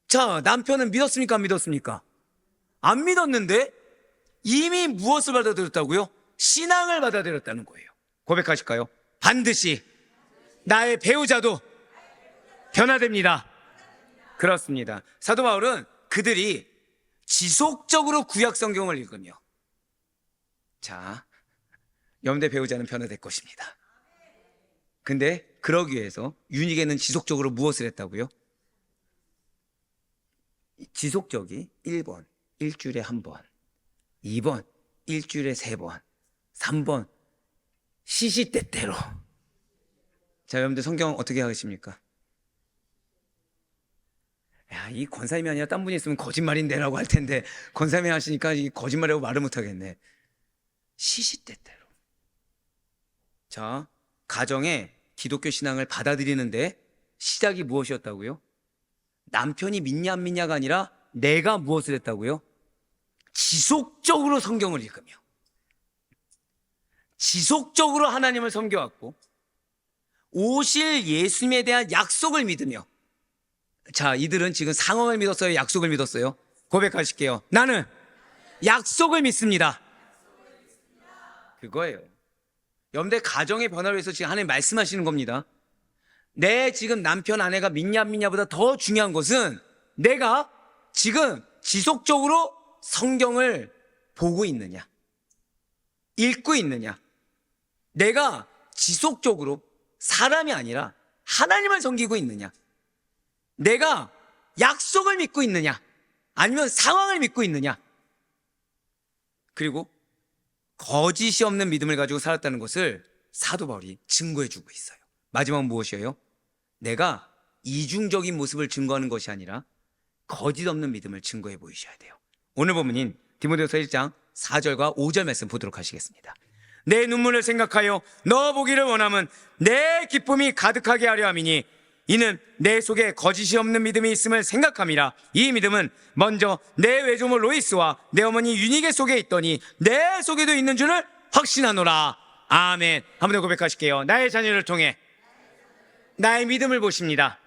자, 남편은 믿었습니까? 안 믿었습니까? 안 믿었는데 이미 무엇을 받아들였다고요? 신앙을 받아들였다는 거예요. 고백하실까요? 반드시 나의 배우자도 변화됩니다. 그렇습니다. 사도 바울은 그들이 지속적으로 구약 성경을 읽으며, 자, 여러분의 배우자는 변화될 것입니다. 근데 그러기 위해서 유니게는 지속적으로 무엇을 했다고요? 지속적이 1번 일주일에 한 번, 2번 일주일에 3번, 3번 시시때때로. 자, 여러분들 성경 어떻게 하십니까? 야, 이 권사님이 아니라 딴 분이 있으면 거짓말인데라고 할 텐데 권사님이 하시니까 이 거짓말이라고 말을 못하겠네. 시시때때로. 자, 가정에 기독교 신앙을 받아들이는데 시작이 무엇이었다고요? 남편이 믿냐 안 믿냐가 아니라 내가 무엇을 했다고요? 지속적으로 성경을 읽으며 지속적으로 하나님을 섬겨왔고 오실 예수님에 대한 약속을 믿으며. 자, 이들은 지금 상황을 믿었어요? 약속을 믿었어요? 고백하실게요. 나는 약속을 믿습니다. 그거예요. 여러분들 가정의 변화를 위해서 지금 하나님 말씀하시는 겁니다. 내 지금 남편 아내가 믿냐 안 믿냐보다 더 중요한 것은 내가 지금 지속적으로 성경을 보고 있느냐, 읽고 있느냐, 내가 지속적으로 사람이 아니라 하나님을 섬기고 있느냐, 내가 약속을 믿고 있느냐 아니면 상황을 믿고 있느냐, 그리고 거짓이 없는 믿음을 가지고 살았다는 것을 사도 바울이 증거해주고 있어요. 마지막은 무엇이에요? 내가 이중적인 모습을 증거하는 것이 아니라 거짓 없는 믿음을 증거해 보이셔야 돼요. 오늘 본문인 디모데후서 1장 4절과 5절 말씀 보도록 하시겠습니다. 내 눈물을 생각하여 너 보기를 원함은 내 기쁨이 가득하게 하려 함이니 이는 내 속에 거짓이 없는 믿음이 있음을 생각함이라. 이 믿음은 먼저 내 외조모 로이스와 내 어머니 유니게 속에 있더니 내 속에도 있는 줄을 확신하노라. 아멘. 한 번 더 고백하실게요. 나의 자녀를 통해 나의 믿음을 보십니다.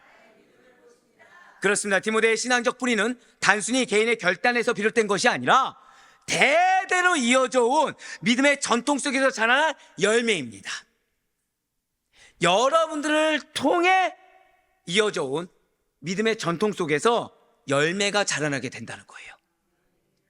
그렇습니다. 디모데의 신앙적 뿌리는 단순히 개인의 결단에서 비롯된 것이 아니라 대대로 이어져 온 믿음의 전통 속에서 자라난 열매입니다. 여러분들을 통해 이어져 온 믿음의 전통 속에서 열매가 자라나게 된다는 거예요.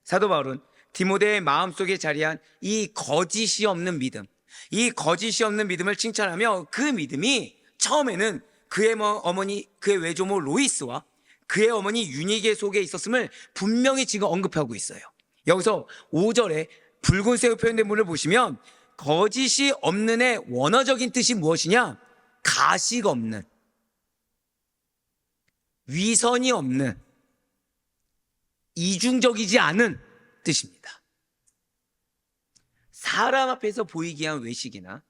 사도 바울은 디모데의 마음속에 자리한 이 거짓이 없는 믿음, 이 거짓이 없는 믿음을 칭찬하며 그 믿음이 처음에는 그의 어머니, 그의 외조모 로이스와 그의 어머니 유니게 속에 있었음을 분명히 지금 언급하고 있어요. 여기서 5절에 붉은색으로 표현된 문을 보시면 거짓이 없는의 원어적인 뜻이 무엇이냐? 가식 없는, 위선이 없는, 이중적이지 않은 뜻입니다. 사람 앞에서 보이기 위한 외식이나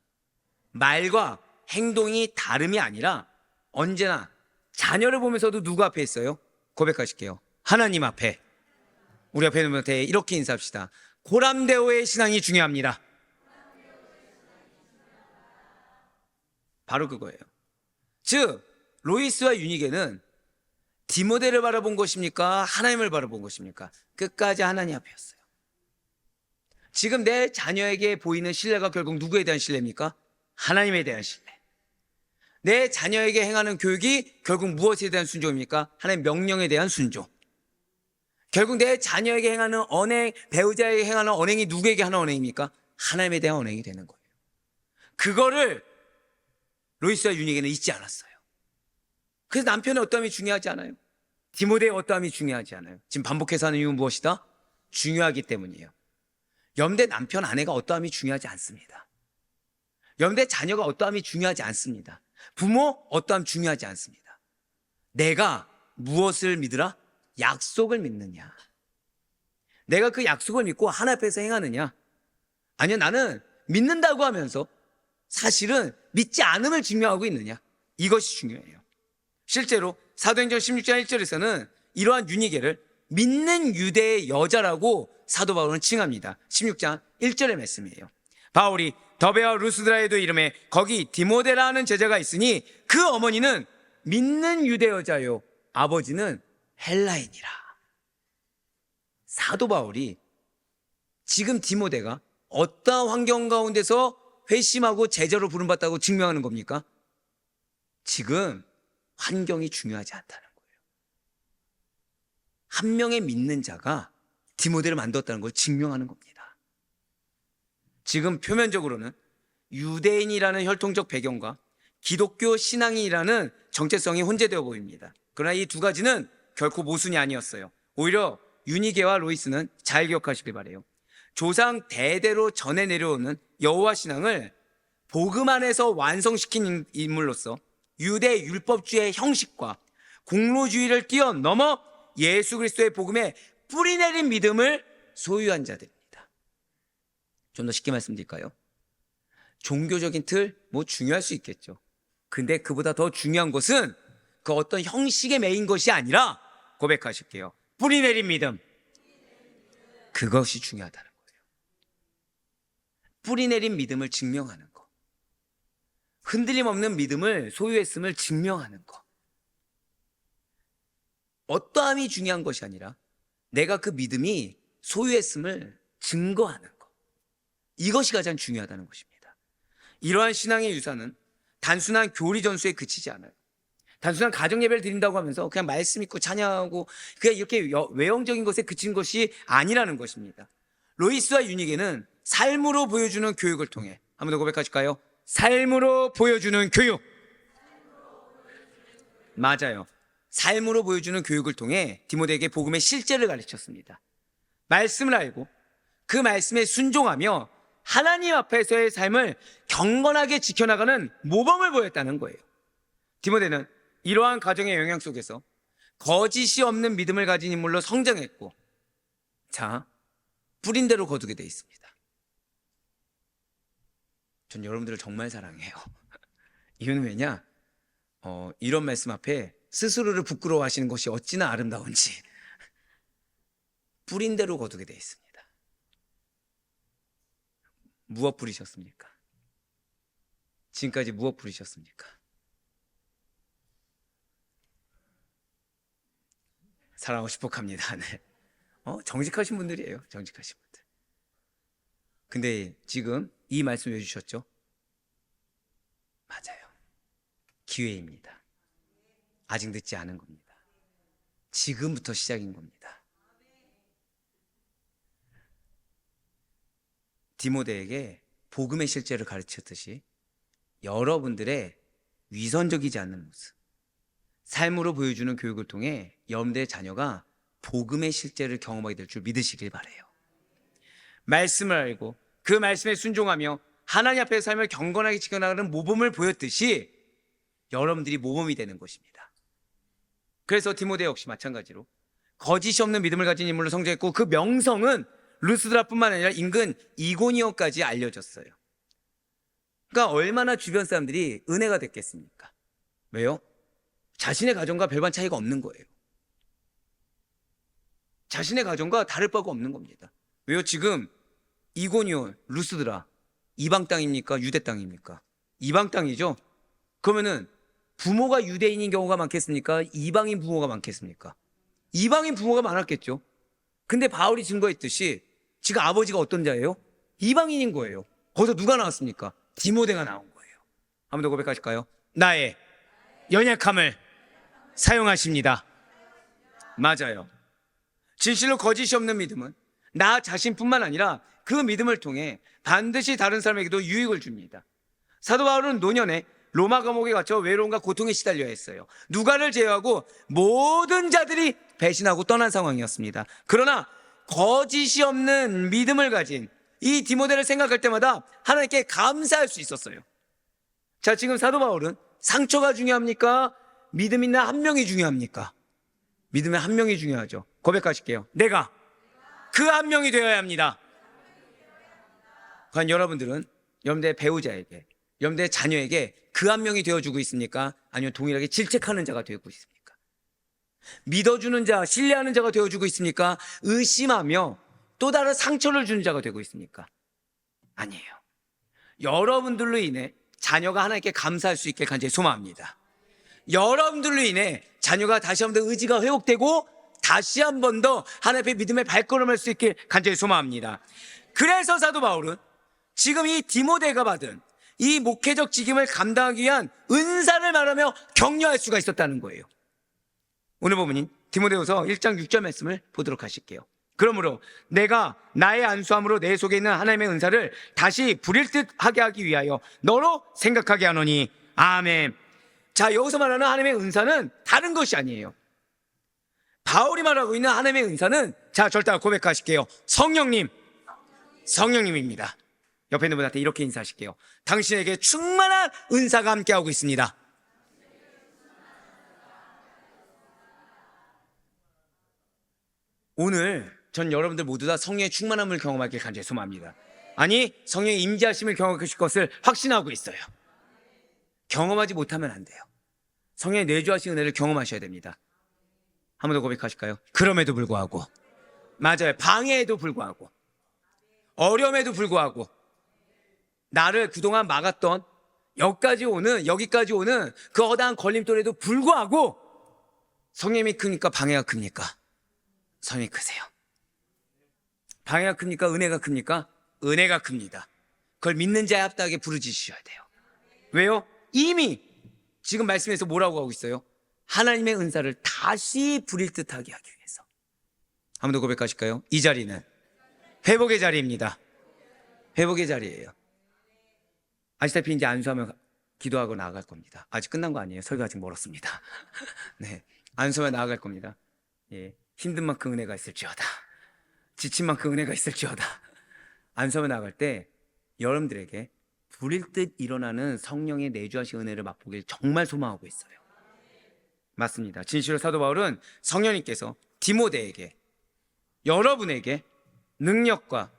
말과 행동이 다름이 아니라 언제나 자녀를 보면서도 누구 앞에 있어요? 고백하실게요. 하나님 앞에. 우리 앞에 있는 분한테 이렇게 인사합시다. 고람데오의 신앙이 중요합니다. 바로 그거예요. 즉 로이스와 유니게는 디모데를 바라본 것입니까? 하나님을 바라본 것입니까? 끝까지 하나님 앞이었어요. 지금 내 자녀에게 보이는 신뢰가 결국 누구에 대한 신뢰입니까? 하나님에 대한 신뢰. 내 자녀에게 행하는 교육이 결국 무엇에 대한 순종입니까? 하나님의 명령에 대한 순종. 결국 내 자녀에게 행하는 언행, 배우자에게 행하는 언행이 누구에게 하는 언행입니까? 하나님에 대한 언행이 되는 거예요. 그거를 로이스와 유니게는 잊지 않았어요. 그래서 남편의 어떠함이 중요하지 않아요. 디모데의 어떠함이 중요하지 않아요. 지금 반복해서 하는 이유는 무엇이다? 중요하기 때문이에요. 여러분들 남편, 아내가 어떠함이 중요하지 않습니다. 여러분들 자녀가 어떠함이 중요하지 않습니다. 부모 어떠함 중요하지 않습니다. 내가 무엇을 믿으라? 약속을 믿느냐. 내가 그 약속을 믿고 하나 앞에서 행하느냐. 아니요, 나는 믿는다고 하면서 사실은 믿지 않음을 증명하고 있느냐. 이것이 중요해요. 실제로 사도행전 16장 1절에서는 이러한 유니게를 믿는 유대의 여자라고 사도 바울은 칭합니다. 16장 1절의 말씀이에요. 바울이 더베와 루스드라에도 이름에 거기 디모데라는 제자가 있으니 그 어머니는 믿는 유대 여자요 아버지는 헬라인이라. 사도 바울이 지금 디모데가 어떠한 환경 가운데서 회심하고 제자로 부름받다고 증명하는 겁니까? 지금 환경이 중요하지 않다는 거예요. 한 명의 믿는 자가 디모데를 만들었다는 걸 증명하는 겁니다. 지금 표면적으로는 유대인이라는 혈통적 배경과 기독교 신앙이라는 정체성이 혼재되어 보입니다. 그러나 이 두 가지는 결코 모순이 아니었어요. 오히려 유니게와 로이스는 잘 기억하시길 바라요. 조상 대대로 전해 내려오는 여호와 신앙을 복음 안에서 완성시킨 인물로서 유대 율법주의 형식과 공로주의를 뛰어넘어 예수 그리스도의 복음에 뿌리내린 믿음을 소유한 자들입니다. 좀 더 쉽게 말씀드릴까요? 종교적인 틀 뭐 중요할 수 있겠죠. 근데 그보다 더 중요한 것은 그 어떤 형식에 매인 것이 아니라 고백하실게요. 뿌리내린 믿음. 그것이 중요하다는 거예요. 뿌리내린 믿음을 증명하는 것. 흔들림 없는 믿음을 소유했음을 증명하는 것. 어떠함이 중요한 것이 아니라 내가 그 믿음이 소유했음을 증거하는 것. 이것이 가장 중요하다는 것입니다. 이러한 신앙의 유산은 단순한 교리 전수에 그치지 않아요. 단순한 가정 예배를 드린다고 하면서 그냥 말씀 읽고 찬양하고 그냥 이렇게 외형적인 것에 그친 것이 아니라는 것입니다. 로이스와 유니게는 삶으로 보여주는 교육을 통해 한 번 더 고백하실까요? 삶으로 보여주는 교육. 맞아요. 삶으로 보여주는 교육을 통해 디모데에게 복음의 실제를 가르쳤습니다. 말씀을 알고 그 말씀에 순종하며 하나님 앞에서의 삶을 경건하게 지켜나가는 모범을 보였다는 거예요. 디모데는 이러한 가정의 영향 속에서 거짓이 없는 믿음을 가진 인물로 성장했고, 자, 뿌린 대로 거두게 돼 있습니다. 전 여러분들을 정말 사랑해요. 이유는 왜냐? 이런 말씀 앞에 스스로를 부끄러워하시는 것이 어찌나 아름다운지 뿌린 대로 거두게 돼 있습니다. 무엇 뿌리셨습니까? 지금까지 무엇 뿌리셨습니까? 사랑하고 축복합니다. 네. 정직하신 분들이에요. 정직하신 분들. 근데 지금 이 말씀 왜 주셨죠? 맞아요. 기회입니다. 아직 늦지 않은 겁니다. 지금부터 시작인 겁니다. 디모데에게 복음의 실제를 가르쳤듯이 여러분들의 위선적이지 않는 모습, 삶으로 보여주는 교육을 통해 여러분들의 자녀가 복음의 실제를 경험하게 될 줄 믿으시길 바라요. 말씀을 알고 그 말씀에 순종하며 하나님 앞에 삶을 경건하게 지켜나가는 모범을 보였듯이 여러분들이 모범이 되는 것입니다. 그래서 디모데 역시 마찬가지로 거짓이 없는 믿음을 가진 인물로 성장했고, 그 명성은 루스드라뿐만 아니라 인근 이고니온까지 알려졌어요. 그러니까 얼마나 주변 사람들이 은혜가 됐겠습니까? 왜요? 자신의 가정과 별반 차이가 없는 거예요. 자신의 가정과 다를 바가 없는 겁니다. 왜요? 지금 이고니온, 루스드라 이방 땅입니까? 유대 땅입니까? 이방 땅이죠. 그러면은 부모가 유대인인 경우가 많겠습니까? 이방인 부모가 많겠습니까? 이방인 부모가 많았겠죠. 근데 바울이 증거했듯이 지금 아버지가 어떤 자예요? 이방인인 거예요. 거기서 누가 나왔습니까? 디모데가 나온 거예요. 한 번 더 고백하실까요? 나의 연약함을 사용하십니다. 맞아요. 진실로 거짓이 없는 믿음은 나 자신뿐만 아니라 그 믿음을 통해 반드시 다른 사람에게도 유익을 줍니다. 사도 바울은 노년에 로마 감옥에 갇혀 외로움과 고통에 시달려야 했어요. 누가를 제외하고 모든 자들이 배신하고 떠난 상황이었습니다. 그러나 거짓이 없는 믿음을 가진 이 디모데를 생각할 때마다 하나님께 감사할 수 있었어요. 자, 지금 사도 바울은 상처가 중요합니까? 믿음 있는 한 명이 중요합니까? 믿음의 한 명이 중요하죠. 고백하실게요. 내가 그 한 명이 되어야 합니다. 과연 여러분들은 여러분들의 배우자에게, 여러분들의 자녀에게 그 한 명이 되어주고 있습니까? 아니면 동일하게 질책하는 자가 되고 있습니까? 믿어주는 자, 신뢰하는 자가 되어주고 있습니까? 의심하며 또 다른 상처를 주는 자가 되고 있습니까? 아니에요. 여러분들로 인해 자녀가 하나님께 감사할 수 있게 간절히 소망합니다. 여러분들로 인해 자녀가 다시 한 번 더 의지가 회복되고 다시 한 번 더 하나님 앞에 믿음의 발걸음을 할 수 있게 간절히 소망합니다. 그래서 사도 바울은 지금 이 디모데가 받은 이 목회적 직임을 감당하기 위한 은사를 말하며 격려할 수가 있었다는 거예요. 오늘 본문인 디모데후서 1장 6절 말씀을 보도록 하실게요. 그러므로 내가 나의 안수함으로 내 속에 있는 하나님의 은사를 다시 부릴 듯 하게 하기 위하여 너로 생각하게 하노니 아멘. 자, 여기서 말하는 하나님의 은사는 다른 것이 아니에요. 바울이 말하고 있는 하나님의 은사는, 자, 절대 고백하실게요. 성령님입니다. 옆에 있는 분한테 이렇게 인사하실게요. 당신에게 충만한 은사가 함께하고 있습니다. 오늘 전 여러분들 모두 다 성령의 충만함을 경험하길 간절히 소망합니다. 아니, 성령의 임재하심을 경험하실 것을 확신하고 있어요. 경험하지 못하면 안 돼요. 성령의 내주하신 은혜를 경험하셔야 됩니다. 한 번 더 고백하실까요? 그럼에도 불구하고, 맞아요, 방해에도 불구하고, 어려움에도 불구하고, 나를 그동안 막았던 여기까지 오는 그 어다한 걸림돌에도 불구하고 성령이 크니까 방해가 큽니까? 성령이 크세요. 방해가 큽니까? 은혜가 큽니까? 은혜가 큽니다. 그걸 믿는 자에 합당하게 부르짖으셔야 돼요. 왜요? 이미 지금 말씀에서 뭐라고 하고 있어요? 하나님의 은사를 다시 부릴 듯하게 하기 위해서. 한 번 더 고백하실까요? 이 자리는 회복의 자리입니다. 회복의 자리예요. 아시다시피 이제 안수하면 기도하고 나아갈 겁니다. 아직 끝난 거 아니에요. 설교 아직 멀었습니다. 네, 안수하면 나아갈 겁니다. 예, 힘든 만큼 은혜가 있을지어다. 지친 만큼 은혜가 있을지어다. 안수하면 나아갈 때 여러분들에게 불일 듯 일어나는 성령의 내주하신 은혜를 맛보길 정말 소망하고 있어요. 맞습니다. 진실로 사도 바울은 성령님께서 디모데에게, 여러분에게 능력과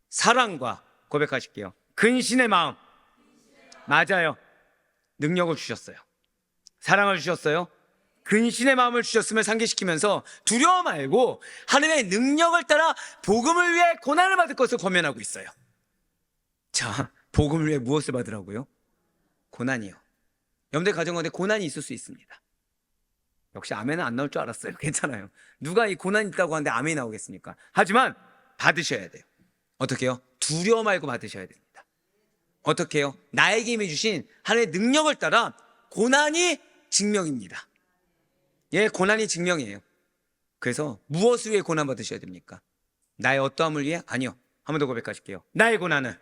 사랑과, 고백하실게요, 근신의 마음, 맞아요, 능력을 주셨어요. 사랑을 주셨어요. 근신의 마음을 주셨음을 상기시키면서 두려워 말고 하나님의 능력을 따라 복음을 위해 고난을 받을 것을 권면하고 있어요. 자, 복음을 위해 무엇을 받으라고요? 고난이요. 여러분들 가정 가운데 고난이 있을 수 있습니다. 역시 아멘은 안 나올 줄 알았어요. 괜찮아요. 누가 이 고난이 있다고 하는데 아멘이 나오겠습니까? 하지만 받으셔야 돼요. 어떻게 해요? 두려워 말고 받으셔야 됩니다. 어떻게 해요? 나에게 임해 주신 하나님의 능력을 따라 고난이 증명입니다. 예, 고난이 증명이에요. 그래서 무엇을 위해 고난 받으셔야 됩니까? 나의 어떠함을 위해? 아니요. 한 번 더 고백하실게요. 나의 고난은,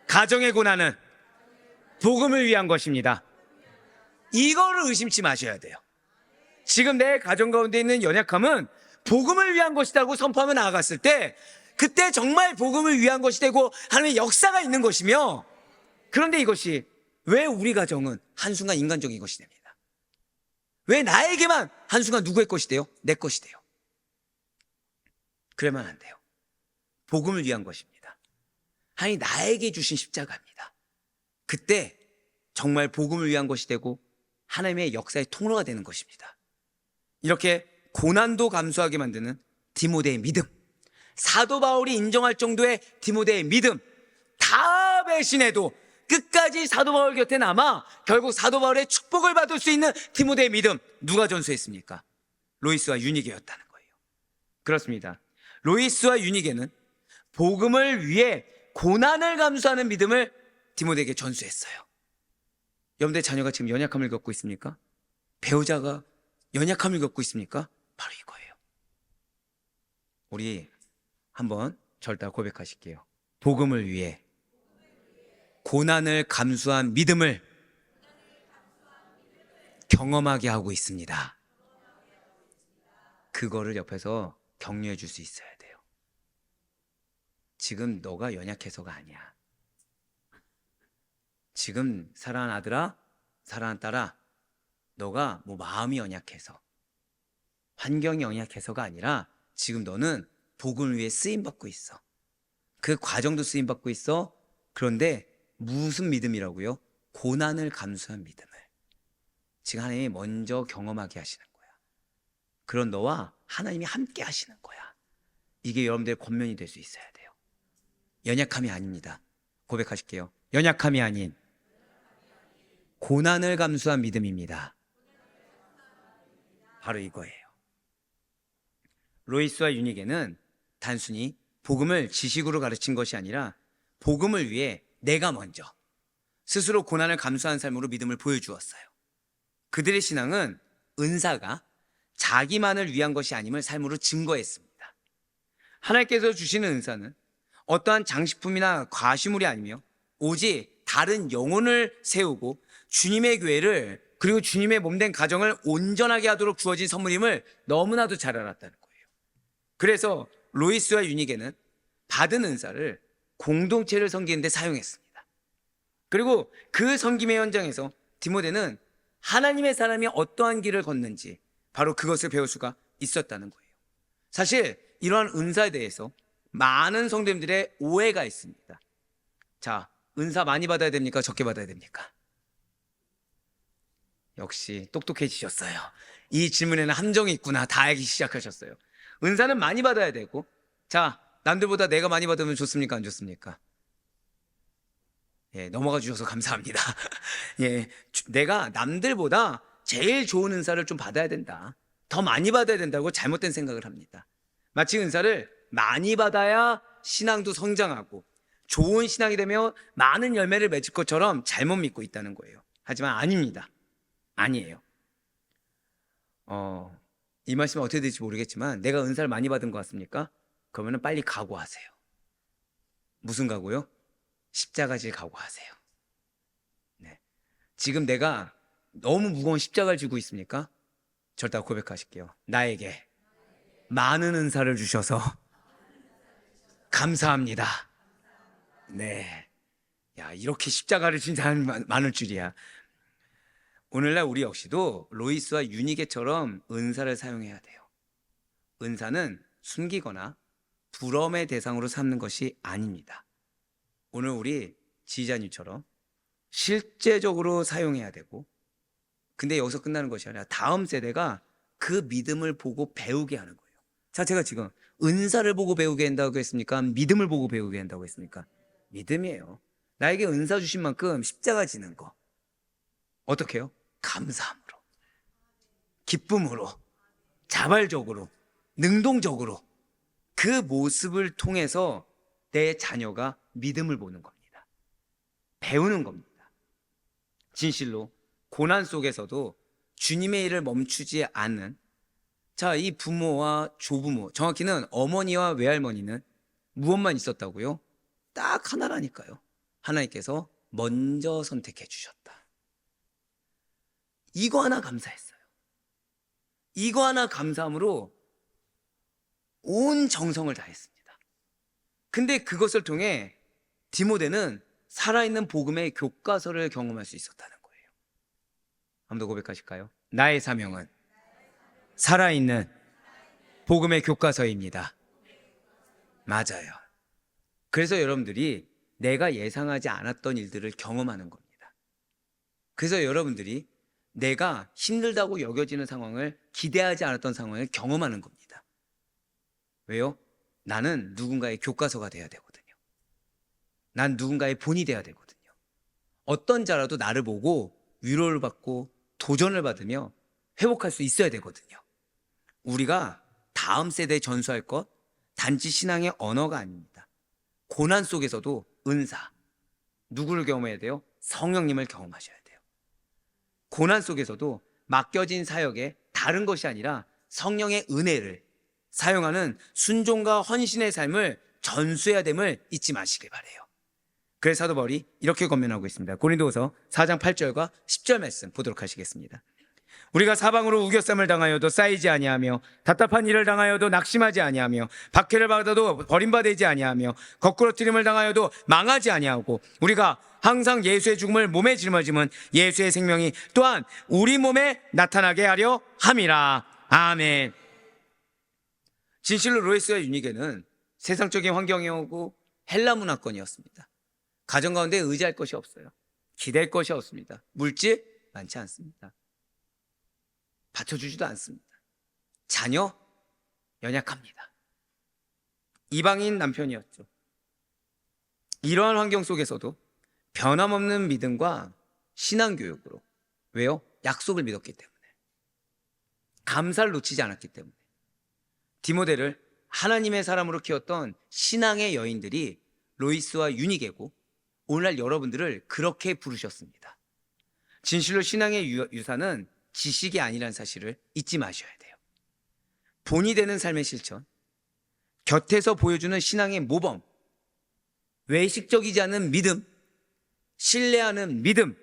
가정의 고난은 복음을 위한 것입니다. 이거를 의심치 마셔야 돼요. 지금 내 가정 가운데 있는 연약함은 복음을 위한 것이라고 선포하며 나아갔을 때, 그때 정말 복음을 위한 것이 되고 하나님의 역사가 있는 것이며, 그런데 이것이 왜 우리 가정은 한순간 인간적인 것이 됩니다. 왜 나에게만 한순간 누구의 것이 돼요? 내 것이 돼요. 그러면 안 돼요. 복음을 위한 것입니다. 하나님 나에게 주신 십자가입니다. 그때 정말 복음을 위한 것이 되고 하나님의 역사의 통로가 되는 것입니다. 이렇게 고난도 감수하게 만드는 디모데의 믿음, 사도 바울이 인정할 정도의 디모데의 믿음, 다 배신해도 끝까지 사도 바울 곁에 남아 결국 사도 바울의 축복을 받을 수 있는 디모데의 믿음, 누가 전수했습니까? 로이스와 유니게였다는 거예요. 그렇습니다. 로이스와 유니게는 복음을 위해 고난을 감수하는 믿음을 디모데에게 전수했어요. 여러분들 자녀가 지금 연약함을 겪고 있습니까? 배우자가 연약함을 겪고 있습니까? 바로 이거예요. 우리 한번 절대 고백하실게요. 복음을 위해 고난을 감수한 믿음을 경험하게 하고 있습니다. 그거를 옆에서 격려해 줄 수 있어야 돼요. 지금 너가 연약해서가 아니야. 지금 사랑하는 아들아, 사랑하는 딸아, 너가 뭐 마음이 연약해서, 환경이 연약해서가 아니라 지금 너는 복음을 위해 쓰임받고 있어. 그 과정도 쓰임받고 있어. 그런데 무슨 믿음이라고요? 고난을 감수한 믿음을 지금 하나님이 먼저 경험하게 하시는 거야. 그런 너와 하나님이 함께 하시는 거야. 이게 여러분들의 권면이 될 수 있어야 돼요. 연약함이 아닙니다. 고백하실게요. 연약함이 아닌 고난을 감수한 믿음입니다. 바로 이거예요. 로이스와 유니게는 단순히 복음을 지식으로 가르친 것이 아니라 복음을 위해 내가 먼저 스스로 고난을 감수한 삶으로 믿음을 보여주었어요. 그들의 신앙은 은사가 자기만을 위한 것이 아님을 삶으로 증거했습니다. 하나님께서 주시는 은사는 어떠한 장식품이나 과시물이 아니며 오직 다른 영혼을 세우고 주님의 교회를 그리고 주님의 몸된 가정을 온전하게 하도록 주어진 선물임을 너무나도 잘 알았다는 거예요. 그래서 로이스와 유니게는 받은 은사를 공동체를 섬기는 데 사용했습니다. 그리고 그 섬김의 현장에서 디모데는 하나님의 사람이 어떠한 길을 걷는지 바로 그것을 배울 수가 있었다는 거예요. 사실 이러한 은사에 대해서 많은 성도님들의 오해가 있습니다. 자, 은사 많이 받아야 됩니까? 적게 받아야 됩니까? 역시 똑똑해지셨어요. 이 질문에는 함정이 있구나. 다 알기 시작하셨어요. 은사는 많이 받아야 되고, 자, 남들보다 내가 많이 받으면 좋습니까? 안 좋습니까? 예, 넘어가 주셔서 감사합니다. 예, 내가 남들보다 제일 좋은 은사를 좀 받아야 된다. 더 많이 받아야 된다고 잘못된 생각을 합니다. 마치 은사를 많이 받아야 신앙도 성장하고 좋은 신앙이 되며 많은 열매를 맺을 것처럼 잘못 믿고 있다는 거예요. 하지만 아닙니다. 아니에요. 이 말씀이 어떻게 될지 모르겠지만 내가 은사를 많이 받은 것 같습니까? 그러면 빨리 각오하세요. 무슨 각오요? 십자가질 각오하세요. 네. 지금 내가 너무 무거운 십자가를 지고 있습니까? 절대 고백하실게요. 나에게 많은 은사를 주셔서 감사합니다. 네. 야, 이렇게 십자가를 진 사람이 많을 줄이야. 오늘날 우리 역시도 로이스와 유니게처럼 은사를 사용해야 돼요. 은사는 숨기거나 부러움의 대상으로 삼는 것이 아닙니다. 오늘 우리 지휘자님처럼 실제적으로 사용해야 되고, 근데 여기서 끝나는 것이 아니라 다음 세대가 그 믿음을 보고 배우게 하는 거예요. 자, 제가 지금 은사를 보고 배우게 한다고 했습니까? 믿음을 보고 배우게 한다고 했습니까? 믿음이에요. 나에게 은사 주신 만큼 십자가 지는 거 어떻게 해요? 감사함으로, 기쁨으로, 자발적으로, 능동적으로 그 모습을 통해서 내 자녀가 믿음을 보는 겁니다. 배우는 겁니다. 진실로 고난 속에서도 주님의 일을 멈추지 않는, 자, 이 부모와 조부모, 정확히는 어머니와 외할머니는 무엇만 있었다고요? 딱 하나라니까요. 하나님께서 먼저 선택해 주셨다. 이거 하나 감사했어요. 이거 하나 감사함으로 온 정성을 다했습니다. 근데 그것을 통해 디모데는 살아있는 복음의 교과서를 경험할 수 있었다는 거예요. 한번 더 고백하실까요? 나의 사명은 살아있는 복음의 교과서입니다. 맞아요. 그래서 여러분들이 내가 예상하지 않았던 일들을 경험하는 겁니다. 그래서 여러분들이 내가 힘들다고 여겨지는 상황을 기대하지 않았던 상황을 경험하는 겁니다. 왜요? 나는 누군가의 교과서가 돼야 되거든요. 난 누군가의 본이 돼야 되거든요. 어떤 자라도 나를 보고 위로를 받고 도전을 받으며 회복할 수 있어야 되거든요. 우리가 다음 세대에 전수할 것, 단지 신앙의 언어가 아닙니다. 고난 속에서도 은사, 누구를 경험해야 돼요? 성령님을 경험하셔야 돼요. 고난 속에서도 맡겨진 사역에 다른 것이 아니라 성령의 은혜를 사용하는 순종과 헌신의 삶을 전수해야 됨을 잊지 마시길 바라요. 그래서 사도 바울이 이렇게 권면하고 있습니다. 고린도후서 4장 8절과 10절 말씀 보도록 하시겠습니다. 우리가 사방으로 우겨쌈을 당하여도 쌓이지 아니하며 답답한 일을 당하여도 낙심하지 아니하며 박해를 받아도 버림받지 아니하며 거꾸러뜨림을 당하여도 망하지 아니하고 우리가 항상 예수의 죽음을 몸에 짊어짐은 예수의 생명이 또한 우리 몸에 나타나게 하려 함이라. 아멘. 진실로 로이스와 유니게는 세상적인 환경이었고 헬라 문화권이었습니다. 가정 가운데 의지할 것이 없어요. 기댈 것이 없습니다. 물질 많지 않습니다. 받쳐주지도 않습니다. 자녀 연약합니다. 이방인 남편이었죠. 이러한 환경 속에서도 변함없는 믿음과 신앙교육으로, 왜요? 약속을 믿었기 때문에, 감사를 놓치지 않았기 때문에 디모데를 하나님의 사람으로 키웠던 신앙의 여인들이 로이스와 유니게고 오늘날 여러분들을 그렇게 부르셨습니다. 진실로 신앙의 유산은 지식이 아니라는 사실을 잊지 마셔야 돼요. 본이 되는 삶의 실천, 곁에서 보여주는 신앙의 모범, 외식적이지 않은 믿음, 신뢰하는 믿음,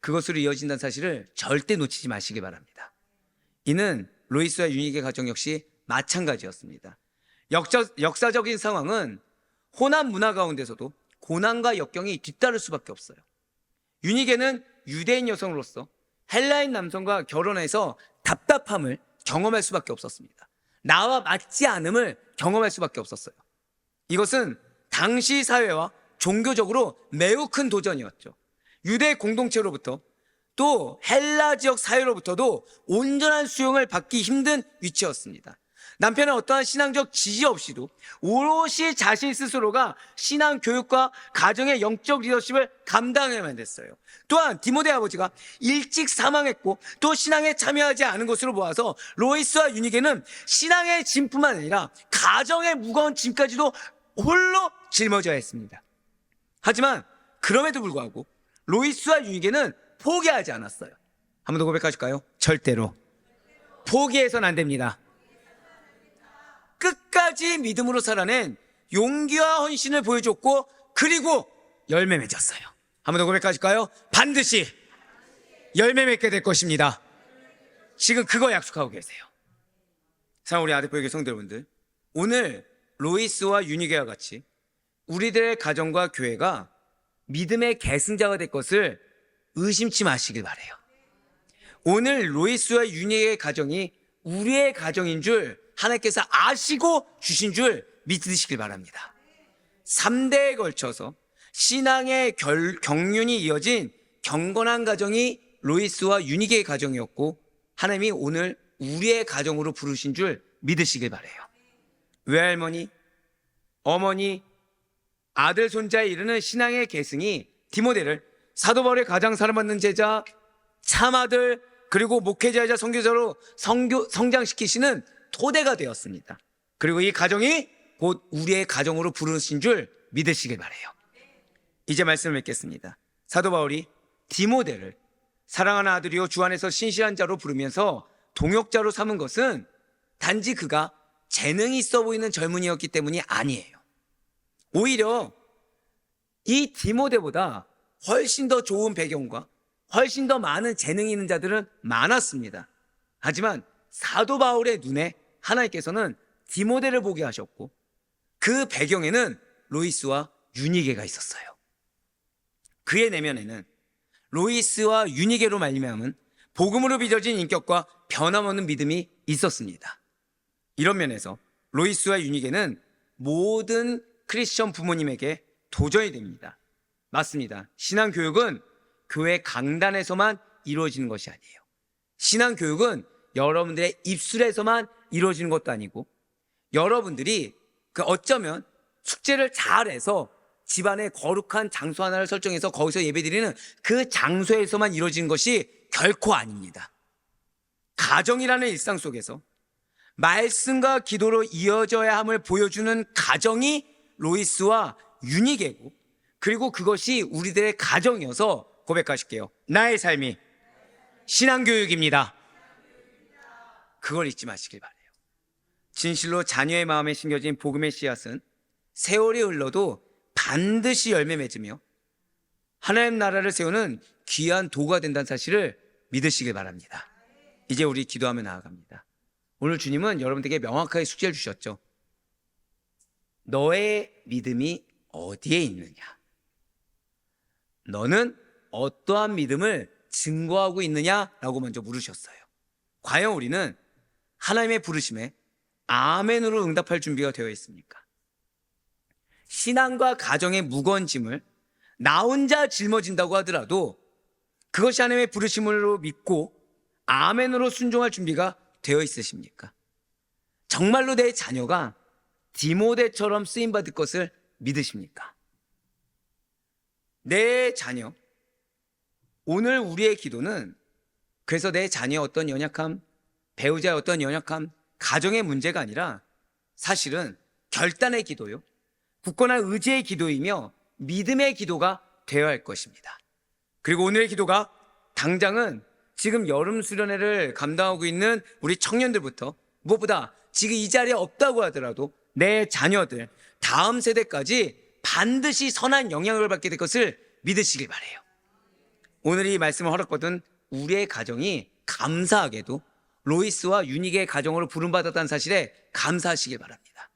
그것으로 이어진다는 사실을 절대 놓치지 마시기 바랍니다. 이는 로이스와 유니게 가정 역시 마찬가지였습니다. 역사적인 상황은 혼합 문화 가운데서도 고난과 역경이 뒤따를 수밖에 없어요. 유니게는 유대인 여성으로서 헬라인 남성과 결혼해서 답답함을 경험할 수밖에 없었습니다. 나와 맞지 않음을 경험할 수밖에 없었어요. 이것은 당시 사회와 종교적으로 매우 큰 도전이었죠. 유대 공동체로부터 또 헬라 지역 사회로부터도 온전한 수용을 받기 힘든 위치였습니다. 남편은 어떠한 신앙적 지지 없이도 오롯이 자신 스스로가 신앙 교육과 가정의 영적 리더십을 감당해야만 됐어요. 또한 디모데 아버지가 일찍 사망했고 또 신앙에 참여하지 않은 것으로 보아서 로이스와 유니게는 신앙의 짐뿐만 아니라 가정의 무거운 짐까지도 홀로 짊어져야 했습니다. 하지만 그럼에도 불구하고 로이스와 유니게는 포기하지 않았어요. 한 번 더 고백하실까요? 절대로 포기해서는 안 됩니다. 끝까지 믿음으로 살아낸 용기와 헌신을 보여줬고 그리고 열매 맺었어요. 한 번 더 고백하실까요? 반드시 열매 맺게 될 것입니다. 지금 그거 약속하고 계세요. 사랑하는 우리 아대표교회 성도 여러분들, 오늘 로이스와 유니게와 같이 우리들의 가정과 교회가 믿음의 계승자가 될 것을 의심치 마시길 바라요. 오늘 로이스와 유니게의 가정이 우리의 가정인 줄 하나님께서 아시고 주신 줄 믿으시길 바랍니다. 3대에 걸쳐서 신앙의 경륜이 이어진 경건한 가정이 로이스와 유니게의 가정이었고 하나님이 오늘 우리의 가정으로 부르신 줄 믿으시길 바라요. 외할머니, 어머니, 아들, 손자에 이르는 신앙의 계승이 디모데를 사도 바울의 가장 사랑받는 제자, 참아들, 그리고 목회자이자 선교사로 성장시키시는 토대가 되었습니다. 그리고 이 가정이 곧 우리의 가정으로 부르신 줄 믿으시길 바라요. 이제 말씀을 맺겠습니다. 사도 바울이 디모데를 사랑하는 아들이요 주 안에서 신실한 자로 부르면서 동역자로 삼은 것은 단지 그가 재능이 있어 보이는 젊은이였기 때문이 아니에요. 오히려 이 디모데보다 훨씬 더 좋은 배경과 훨씬 더 많은 재능이 있는 자들은 많았습니다. 하지만 사도 바울의 눈에 하나님께서는 디모데를 보게 하셨고 그 배경에는 로이스와 유니게가 있었어요. 그의 내면에는 로이스와 유니게로 말미암은 복음으로 빚어진 인격과 변함없는 믿음이 있었습니다. 이런 면에서 로이스와 유니게는 모든 크리스천 부모님에게 도전이 됩니다. 맞습니다. 신앙교육은 교회 강단에서만 이루어지는 것이 아니에요. 신앙교육은 여러분들의 입술에서만 이루어지는 것도 아니고, 여러분들이 어쩌면 숙제를 잘해서 집안에 거룩한 장소 하나를 설정해서 거기서 예배드리는 그 장소에서만 이루어지는 것이 결코 아닙니다. 가정이라는 일상 속에서 말씀과 기도로 이어져야 함을 보여주는 가정이 로이스와 유니게고, 그리고 그것이 우리들의 가정이어서 고백하실게요. 나의 삶이 신앙교육입니다. 그걸 잊지 마시길 바래요. 진실로 자녀의 마음에 심겨진 복음의 씨앗은 세월이 흘러도 반드시 열매 맺으며 하나님 나라를 세우는 귀한 도구가 된다는 사실을 믿으시길 바랍니다. 이제 우리 기도하며 나아갑니다. 오늘 주님은 여러분들에게 명확하게 숙제를 주셨죠. 너의 믿음이 어디에 있느냐? 너는 어떠한 믿음을 증거하고 있느냐라고 먼저 물으셨어요. 과연 우리는 하나님의 부르심에 아멘으로 응답할 준비가 되어 있습니까? 신앙과 가정의 무거운 짐을 나 혼자 짊어진다고 하더라도 그것이 하나님의 부르심으로 믿고 아멘으로 순종할 준비가 되어 있으십니까? 정말로 내 자녀가 디모데처럼 쓰임받을 것을 믿으십니까? 내 자녀, 오늘 우리의 기도는 그래서 내 자녀의 어떤 연약함, 배우자의 어떤 연약함, 가정의 문제가 아니라 사실은 결단의 기도요, 굳건한 의지의 기도이며 믿음의 기도가 되어야 할 것입니다. 그리고 오늘의 기도가 당장은 지금 여름 수련회를 감당하고 있는 우리 청년들부터 무엇보다 지금 이 자리에 없다고 하더라도 내 자녀들, 다음 세대까지 반드시 선한 영향을 받게 될 것을 믿으시길 바라요. 오늘 이 말씀을 허락받은 우리의 가정이 감사하게도 로이스와 유니게의 가정으로 부름받았다는 사실에 감사하시길 바랍니다.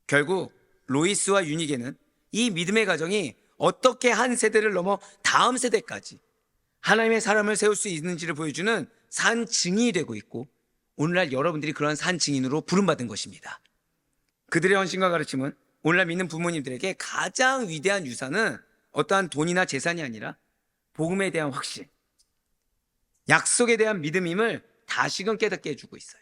결국 로이스와 유니게는 이 믿음의 가정이 어떻게 한 세대를 넘어 다음 세대까지 하나님의 사람을 세울 수 있는지를 보여주는 산 증인이 되고 있고, 오늘날 여러분들이 그러한 산 증인으로 부름받은 것입니다. 그들의 헌신과 가르침은 오늘날 믿는 부모님들에게 가장 위대한 유산은 어떠한 돈이나 재산이 아니라 복음에 대한 확신, 약속에 대한 믿음임을 다시금 깨닫게 해주고 있어요.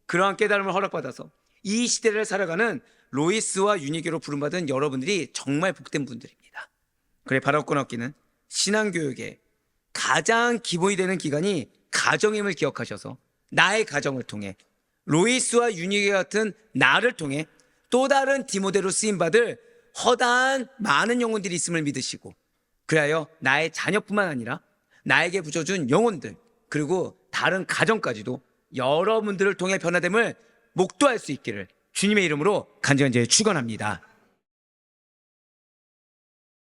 그러한 깨달음을 허락받아서 이 시대를 살아가는 로이스와 유니게로 부름받은 여러분들이 정말 복된 분들입니다. 그래, 바라옵고 얻기는 신앙교육의 가장 기본이 되는 기관이 가정임을 기억하셔서 나의 가정을 통해 로이스와 유니게 같은 나를 통해 또 다른 디모데로 쓰임받을 허다한 많은 영혼들이 있음을 믿으시고, 그리하여 나의 자녀뿐만 아니라 나에게 붙여준 영혼들, 그리고 다른 가정까지도 여러분들을 통해 변화됨을 목도할 수 있기를 주님의 이름으로 간절히 축원합니다.